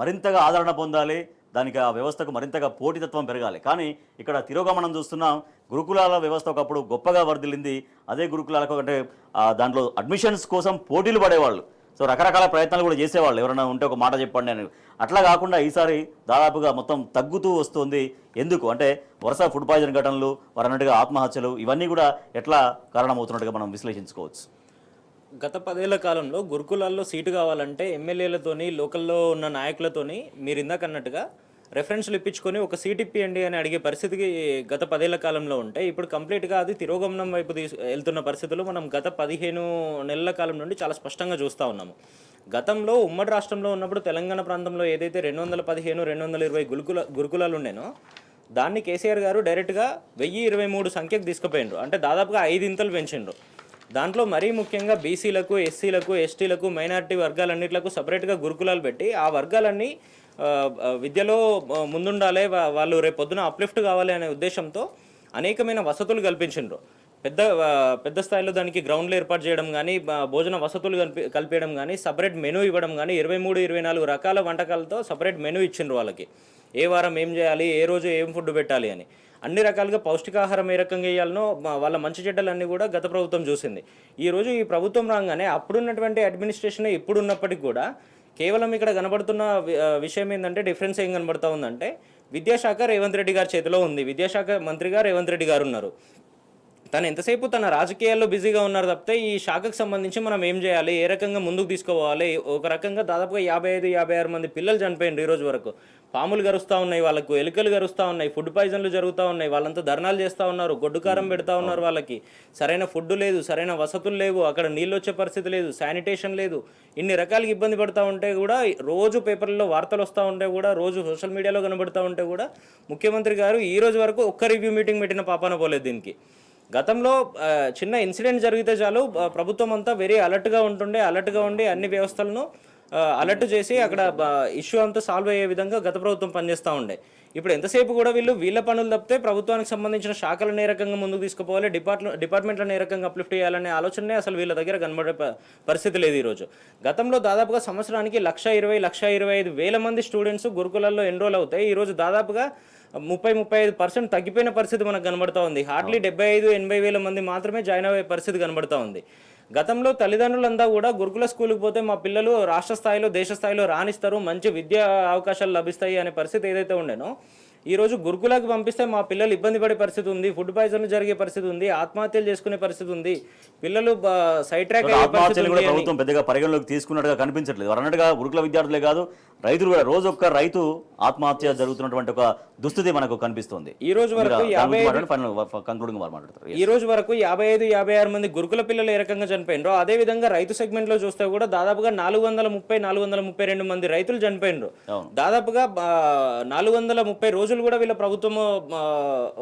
మరింతగా ఆదరణ పొందాలి, దానికి ఆ వ్యవస్థకు మరింతగా పోటీతత్వం పెరగాలి. కానీ ఇక్కడ తిరోగమనం చూస్తున్నాం. గురుకులాల వ్యవస్థ ఒకప్పుడు గొప్పగా వర్ధిల్లింది. అదే గురుకులాలకు అంటే దాంట్లో అడ్మిషన్స్ కోసం పోటీలు పడేవాళ్ళు. సో రకరకాల ప్రయత్నాలు కూడా చేసేవాళ్ళు. ఎవరైనా ఉంటే ఒక మాట చెప్పండి అని. అట్లా కాకుండా ఈసారి దాదాపుగా మొత్తం తగ్గుతూ వస్తుంది. ఎందుకు అంటే వరుస ఫుడ్ పాయిజన్ ఘటనలు, వారు అన్నట్టుగా ఆత్మహత్యలు, ఇవన్నీ కూడా ఎట్లా కారణమవుతున్నట్టుగా మనం విశ్లేషించుకోవచ్చు. గత 10 ఏళ్ల కాలంలో గురుకులాల్లో సీటు కావాలంటే ఎమ్మెల్యేలతోని, లోకల్లో ఉన్న నాయకులతోని మీరు ఇందాక అన్నట్టుగా రెఫరెన్స్లు ఇప్పించుకొని ఒక సీట్ ఇప్పియండి అని అడిగే పరిస్థితికి గత 10 ఏళ్ల కాలంలో ఉంటే ఇప్పుడు కంప్లీట్గా అది తిరోగమనం వైపు వెళ్తున్న పరిస్థితులు మనం గత 15 నెలల కాలం నుండి చాలా స్పష్టంగా చూస్తూ ఉన్నాము. గతంలో ఉమ్మడి రాష్ట్రంలో ఉన్నప్పుడు తెలంగాణ ప్రాంతంలో ఏదైతే 215, 220 గురుకులాలు ఉండేనో దాన్ని కేసీఆర్ గారు డైరెక్ట్గా 1023 సంఖ్యకు తీసుకుపోయిండ్రు. అంటే దాదాపుగా 5 ఇంతలు పెంచిండ్రు. దాంట్లో మరీ ముఖ్యంగా బీసీలకు, ఎస్సీలకు, ఎస్టీలకు, మైనారిటీ వర్గాలన్నింటిలకు సపరేట్గా గురుకులాలు పెట్టి ఆ వర్గాలన్నీ విద్యలో ముందుండాలి, వాళ్ళు రేపు పొద్దున అప్లిఫ్ట్ కావాలి అనే ఉద్దేశంతో అనేకమైన వసతులు కల్పించిండ్రు. పెద్ద స్థాయిలో దానికి గ్రౌండ్లు ఏర్పాటు చేయడం కానీ, భోజన వసతులు కల్పించడం కానీ, సపరేట్ మెనూ ఇవ్వడం కానీ, 23, 24 రకాల వంటకాలతో సపరేట్ మెనూ ఇచ్చిండ్రు వాళ్ళకి. ఏ వారం ఏం చేయాలి, ఏ రోజు ఏం ఫుడ్ పెట్టాలి అని అన్ని రకాలుగా పౌష్టికాహారం ఏ రకంగా వేయాలనో వాళ్ళ మంచి చెడ్డలన్నీ కూడా గత ప్రభుత్వం చూసింది. ఈరోజు ఈ ప్రభుత్వం రాగానే అప్పుడున్నటువంటి అడ్మినిస్ట్రేషన్ ఇప్పుడున్నప్పటికి కూడా కేవలం ఇక్కడ కనబడుతున్న విషయం ఏంటంటే, డిఫరెన్స్ ఏం కనబడుతూ ఉందంటే, విద్యాశాఖ రేవంత్ రెడ్డి గారి చేతిలో ఉంది. విద్యాశాఖ మంత్రిగా రేవంత్ రెడ్డి గారు ఉన్నారు. తను ఎంతసేపు తన రాజకీయాల్లో బిజీగా ఉన్నారు తప్పితే ఈ శాఖకు సంబంధించి మనం ఏం చేయాలి, ఏ రకంగా ముందుకు తీసుకోవాలి. ఒక రకంగా దాదాపుగా 55-56 మంది పిల్లలు చనిపోయిండ్రు ఈ రోజు వరకు. పాములు గరుస్తూ ఉన్నాయి, వాళ్ళకు ఎలుకలు గరుస్తూ ఉన్నాయి, ఫుడ్ పాయిజన్లు జరుగుతూ ఉన్నాయి, వాళ్ళంతా ధర్నాలు చేస్తూ ఉన్నారు, గొడ్డుకారం పెడతా ఉన్నారు. వాళ్ళకి సరైన ఫుడ్ లేదు, సరైన వసతులు లేవు, అక్కడ నీళ్ళు వచ్చే పరిస్థితి లేదు, శానిటేషన్ లేదు. ఇన్ని రకాలుగా ఇబ్బంది పడుతూ ఉంటే కూడా, రోజు పేపర్లలో వార్తలు వస్తూ ఉంటే కూడా, రోజు సోషల్ మీడియాలో కనబడుతూ ఉంటే కూడా ముఖ్యమంత్రి గారు ఈ రోజు వరకు ఒక్క రివ్యూ మీటింగ్ పెట్టిన పాపాన పోలేదు దీనికి. గతంలో చిన్న ఇన్సిడెంట్ జరిగితే చాలు ప్రభుత్వం అంతా వెరీ అలర్ట్గా ఉండి అన్ని వ్యవస్థలను అలర్ట్ చేసి అక్కడ ఇష్యూ అంతా సాల్వ్ అయ్యే విధంగా గత ప్రభుత్వం పనిచేస్తూ ఉండే. ఇప్పుడు ఎంతసేపు కూడా వీళ్ళ పనులు తప్పితే ప్రభుత్వానికి సంబంధించిన శాఖలను ఏ రకంగా ముందుకు తీసుకుపోవాలి, డిపార్ట్మెంట్లను ఏ రకంగా అప్లిఫ్ట్ చేయాలనే ఆలోచనే అసలు వీళ్ళ దగ్గర కనబడే పరిస్థితి లేదు ఈరోజు. గతంలో దాదాపుగా సంవత్సరానికి 1,20,000-1,25,000 మంది స్టూడెంట్స్ గురుకులాల్లో ఎన్రోల్ అవుతాయి. ఈరోజు దాదాపుగా 30-35% తగ్గిపోయిన పరిస్థితి మనకు కనబడతా ఉంది. హార్డ్లీ 75-80 వేల మంది మాత్రమే జాయిన్ అయ్యే పరిస్థితి కనబడతా ఉంది. గతంలో తల్లిదండ్రులంతా కూడా గురుకుల స్కూల్కి పోతే మా పిల్లలు రాష్ట్ర స్థాయిలో, దేశ స్థాయిలో రాణిస్తారు, మంచి విద్యా అవకాశాలు లభిస్తాయి అనే పరిస్థితి ఏదైతే ఉండేనో, ఈరోజు గురుకులాకి పంపిస్తే మా పిల్లలు ఇబ్బంది పడే పరిస్థితి ఉంది, ఫుడ్ పాయిజన్లు జరిగే పరిస్థితి ఉంది, ఆత్మహత్యలు చేసుకునే పరిస్థితి ఉంది, పిల్లలు సైడ్ ట్రాక్ అయ్యే పరిస్థితి ఉంది. ప్రభుత్వం పెద్దగా పరిగణలోకి తీసుకున్నట్టుగా కనిపించట్లేదు. అన్నట్టుగా గురుకుల విద్యార్థులే కాదు, రైతులు కూడా రోజు ఒక్క రైతు ఆత్మహత్య జరుగుతున్నటువంటి ఒక దుస్థితి మనకు కనిపిస్తుంది. ఈ రోజు వరకు 55-56 మంది గురుకుల పిల్లలు ఏ రకంగా చనిపోయినరో, అదే విధంగా రైతు సెగ్మెంట్ లో చూస్తే కూడా దాదాపుగా 432 మంది రైతులు చనిపోయినరు. దాదాపుగా 430 రోజులు కూడా వీళ్ళ ప్రభుత్వం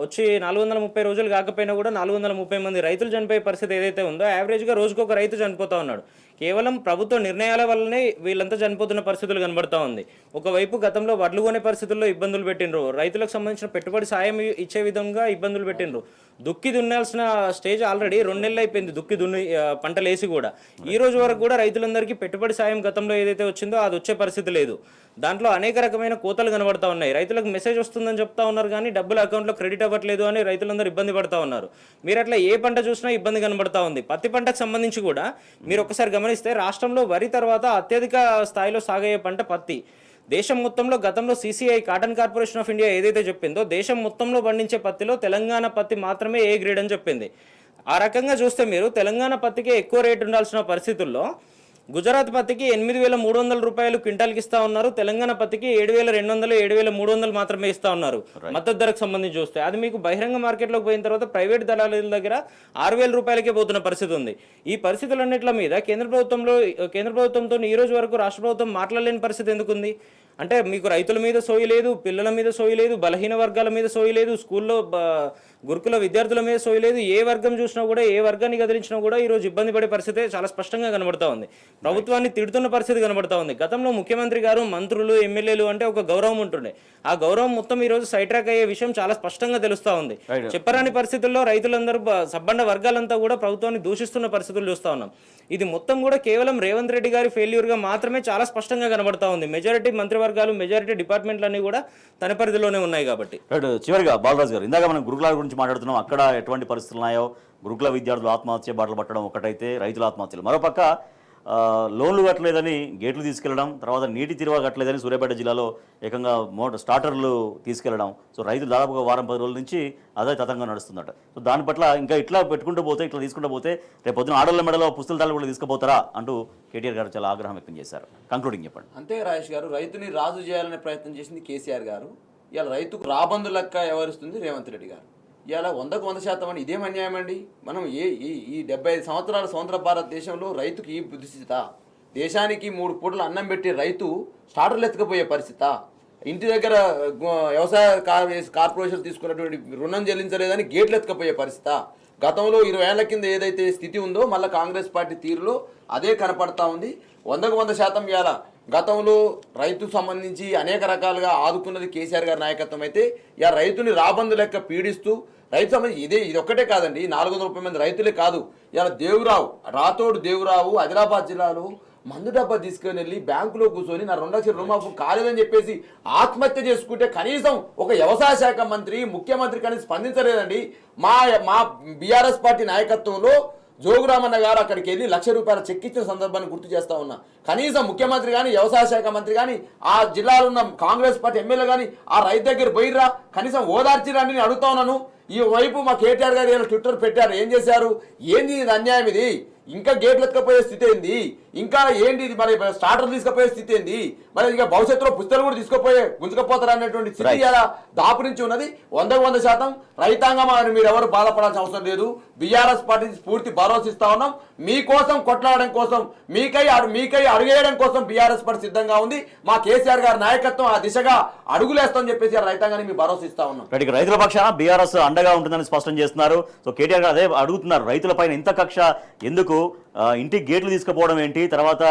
వచ్చి 430 రోజులు కాకపోయినా కూడా 430 మంది రైతులు చనిపోయే పరిస్థితి ఏదైతే ఉందో, యావరేజ్ గా రోజుకు ఒక రైతు చనిపోతా ఉన్నాడు. కేవలం ప్రభుత్వ నిర్ణయాల వల్లనే వీళ్ళంతా చనిపోతున్న పరిస్థితులు కనబడతా ఉంది. ఒకవైపు గతంలో వడ్లు కొనే పరిస్థితుల్లో ఇబ్బందులు పెట్టిండ్రు, రైతులకు సంబంధించిన పెట్టుబడి సాయం ఇచ్చే విధంగా ఇబ్బందులు పెట్టిండ్రు. దుక్కి దున్నాల్సిన స్టేజ్ ఆల్రెడీ 2 నెలలు అయిపోయింది, దుక్కి దున్ని పంటలు వేసి కూడా. ఈ రోజు వరకు కూడా రైతులందరికీ పెట్టుబడి సాయం గతంలో ఏదైతే వచ్చిందో అది వచ్చే పరిస్థితి లేదు. దాంట్లో అనేక రకమైన కోతలు కనబడతా ఉన్నాయి. రైతులకు మెసేజ్ వస్తుందని చెప్తా ఉన్నారు కానీ డబ్బులు అకౌంట్లో క్రెడిట్ అవ్వట్లేదు అని రైతులందరూ ఇబ్బంది పడతా ఉన్నారు. మీరు అట్లా ఏ పంట చూసినా ఇబ్బంది కనబడతా ఉంది. పత్తి పంటకు సంబంధించి కూడా మీరు ఒకసారి గమనిస్తే రాష్ట్రంలో వరి తర్వాత అత్యధిక స్థాయిలో సాగయ్యే పంట పత్తి. దేశం మొత్తంలో గతంలో CCI cotton corporation of India ఏదైతే చెప్పిందో, దేశం మొత్తంలో పండించే పత్తిలో తెలంగాణ పత్తి మాత్రమే A గ్రేడ్ అని చెప్పింది. ఆ రకంగా చూస్తే మీరు తెలంగాణ పత్తికే ఎక్కువ రేటు ఉండాల్సిన పరిస్థితుల్లో గుజరాత్ పత్తికి 8,300 రూపాయలు క్వింటాల్కి ఇస్తా ఉన్నారు. తెలంగాణ పత్తికి 7,200, 7,300 మాత్రమే ఇస్తా ఉన్నారు మద్దతు ధరకు సంబంధించి చూస్తే. అది మీకు బహిరంగ మార్కెట్లోకి పోయిన తర్వాత ప్రైవేట్ దళాల దగ్గర 6,000 రూపాయలకే పోతున్న పరిస్థితి ఉంది. ఈ పరిస్థితులన్నింటి మీద కేంద్ర ప్రభుత్వంతో ఈ రోజు వరకు రాష్ట్ర ప్రభుత్వం మాట్లాడలేని పరిస్థితి ఎందుకుంది అంటే మీకు రైతుల మీద సోయి లేదు, పిల్లల మీద సోయి లేదు, బలహీన వర్గాల మీద సోయి లేదు, స్కూల్లో గురుకుల విద్యార్థుల మీద సోయి లేదు. ఏ వర్గం చూసినా కూడా, ఏ వర్గాన్ని కదిలించినా కూడా ఈరోజు ఇబ్బంది పడే పరిస్థితి చాలా స్పష్టంగా కనబడతా ఉంది. ప్రభుత్వాన్ని తిడుతున్న పరిస్థితి కనబడతా ఉంది. గతంలో ముఖ్యమంత్రి గారు, మంత్రులు, ఎమ్మెల్యేలు అంటే ఒక గౌరవం ఉంటుండే. ఆ గౌరవం మొత్తం ఈ రోజు సైడ్ ట్రాక్ అయ్యే విషయం చాలా స్పష్టంగా తెలుస్తా ఉంది. చెప్పరాని పరిస్థితుల్లో రైతులందరూ, సబ్బండ వర్గాలంతా కూడా ప్రభుత్వాన్ని దూషిస్తున్న పరిస్థితులు చూస్తా ఉన్నాం. ఇది మొత్తం కూడా కేవలం రేవంత్ రెడ్డి గారి ఫెయిల్యూర్ గా మాత్రమే చాలా స్పష్టంగా కనబడతా ఉంది. మెజారిటీ మంత్రివర్గాలు, మెజారిటీ డిపార్ట్మెంట్లన్నీ కూడా తన పరిధిలోనే ఉన్నాయి కాబట్టి. చివరిగా బాలరాజు గారు, ఇందాక మనం గురుకులాల గురించి మాట్లాడుతున్నాం. అక్కడ ఎటువంటి పరిస్థితులు ఉన్నాయో, గురుకుల విద్యార్థులు ఆత్మహత్య బాటలు పట్టడం ఒకటైతే, రైతుల ఆత్మహత్యలు మరోపక్క, లోన్లు కట్టలేదని గేట్లు తీసుకెళ్లడం, తర్వాత నీటి తిరువ కట్టలేదని సూర్యాపేట జిల్లాలో ఏకంగా స్టార్టర్లు తీసుకెళ్లడం. సో రైతులు దాదాపుగా వారం 10 రోజుల నుంచి అదే తతంగా నడుస్తుందట. సో దాని పట్ల ఇంకా ఇట్లా పెట్టుకుంటూ పోతే, ఇట్లా తీసుకుంటూ పోతే రేపు పొద్దున ఆడోళ్ళ మెడలో పుస్తకాలు కూడా తీసుకుపోతారా అంటూ కేటీఆర్ గారు చాలా ఆగ్రహం వ్యక్తం చేశారు. కంక్లూడింగ్ చెప్పండి. అంతే రాజేష్ గారు, రైతుని రాజు చేయాలనే ప్రయత్నం చేసింది కేసీఆర్ గారు. ఇవాళ రైతుకు రాబందు లెక్క వ్యవహరిస్తుంది రేవంత్ రెడ్డి గారు. ఇవాళ 100% అని ఇదేం అన్యాయం అండి. మనం ఈ 75 సంవత్సరాల స్వతంత్ర భారతదేశంలో రైతుకి ఈ దుస్థిత, దేశానికి 3 పూటలు అన్నం పెట్టి రైతు స్టార్టర్లు ఎత్తుకుపోయే పరిస్థితి, ఇంటి దగ్గర వ్యవసాయ కార్పొరేషన్ తీసుకున్నటువంటి రుణం చెల్లించలేదని గేట్లు ఎత్తుకుపోయే పరిస్థితి, గతంలో 20 ఏళ్ల కింద ఏదైతే స్థితి ఉందో మళ్ళీ కాంగ్రెస్ పార్టీ తీరులో అదే కనపడతా ఉంది. 100% ఇవాళ గతంలో రైతుకు సంబంధించి అనేక రకాలుగా ఆదుకున్నది కేసీఆర్ గారి నాయకత్వం అయితే, ఇక రైతుని రాబందు లెక్క పీడిస్తూ రైతు సంబంధించి ఇది ఒక్కటే కాదండి, 430 మంది రైతులే కాదు. ఇలా రాతోడు దేవరావు ఆదిలాబాద్ జిల్లాలో మందు డబ్బా తీసుకుని వెళ్ళి బ్యాంకులో కూర్చొని నా 2 లక్షల రుణమాఫీ కాలేదని చెప్పేసి ఆత్మహత్య చేసుకుంటే కనీసం ఒక వ్యవసాయ శాఖ మంత్రి, ముఖ్యమంత్రి కానీ స్పందించలేదండి. మా బీఆర్ఎస్ పార్టీ నాయకత్వంలో జోగురామన్న గారు అక్కడికి వెళ్ళి ₹1,00,000 చెక్ ఇచ్చిన సందర్భాన్ని గుర్తు చేస్తా ఉన్నా. కనీసం ముఖ్యమంత్రి కానీ, వ్యవసాయ శాఖ మంత్రి కానీ, ఆ జిల్లాలో ఉన్న కాంగ్రెస్ పార్టీ ఎమ్మెల్యే కానీ ఆ రైతు దగ్గర పోయిర్రా, కనీసం ఓదార్చిరా అని నేను అడుగుతా ఉన్నాను. ఈ వైపు మా కేటీఆర్ గారు ఇలా ట్విట్టర్ పెట్టారు, ఏం చేశారు, ఏంది ఇది అన్యాయం, ఇది ఇంకా గేట్లు ఎత్తుకపోయే స్థితి ఏంది, ఇంకా ఏంటి ఇది, మరి స్టార్టర్ తీసుకుపోయే స్థితి ఏంది, మరి ఇంకా భవిష్యత్తులో పుస్తకాలు కూడా గుంజుకపోతారు అనేటువంటి స్థితి ఇలా దాపురించి ఉన్నది. 100% రైతాంగం మీరు ఎవరు బాధపడాల్సిన అవసరం లేదు. బీఆర్ఎస్ పార్టీ పూర్తి భరోసా ఇస్తా ఉన్నాం. మీకోసం కొట్లాడడం కోసం, మీకై అడుగేయడం కోసం బీఆర్ఎస్ పార్టీ సిద్ధంగా ఉంది. మా కేసీఆర్ గారి నాయకత్వం ఆ దిశగా అడుగులేస్తామని చెప్పేసి రైతాంగాన్ని మీ భరోసా ఇస్తా ఉన్నాం. రైతుల పక్షాన బీఆర్ఎస్ అండగా ఉంటుందని స్పష్టం చేస్తున్నారు. సో కేటీఆర్ గారు అదే అడుగుతున్నారు, రైతులపైన ఇంత కక్ష ఎందుకు, ఇంటికి గేట్లు తీసుకుపోవడం ఏంటి, తర్వాత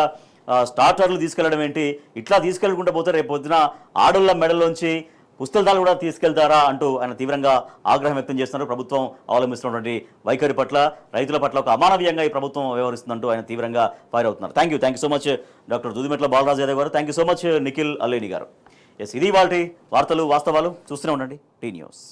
స్టార్టర్లు తీసుకెళ్లడం ఏంటి, ఇట్లా తీసుకెళ్లకుండా పోతే రేపు పొద్దున ఆడోళ్ళ మెడల్లోంచి పుస్తకాలు కూడా తీసుకెళ్తారా అంటూ ఆయన తీవ్రంగా ఆగ్రహం వ్యక్తం చేస్తున్నారు. ప్రభుత్వం అవలంబిస్తున్నటువంటి వైఖరి పట్ల, రైతుల పట్ల ఒక అమానవీయంగా ఈ ప్రభుత్వం వ్యవహరిస్తుందంటూ ఆయన తీవ్రంగా ఫైర్ అవుతున్నారు. Thank you so much doctor Doodimetla Balaraju Yadav గారు. Thank you so much Nikhil Alleni గారు. ఎస్, ఇది వాటి వార్తలు వాస్తవాలు. చూస్తూనే ఉండండి టీ న్యూస్.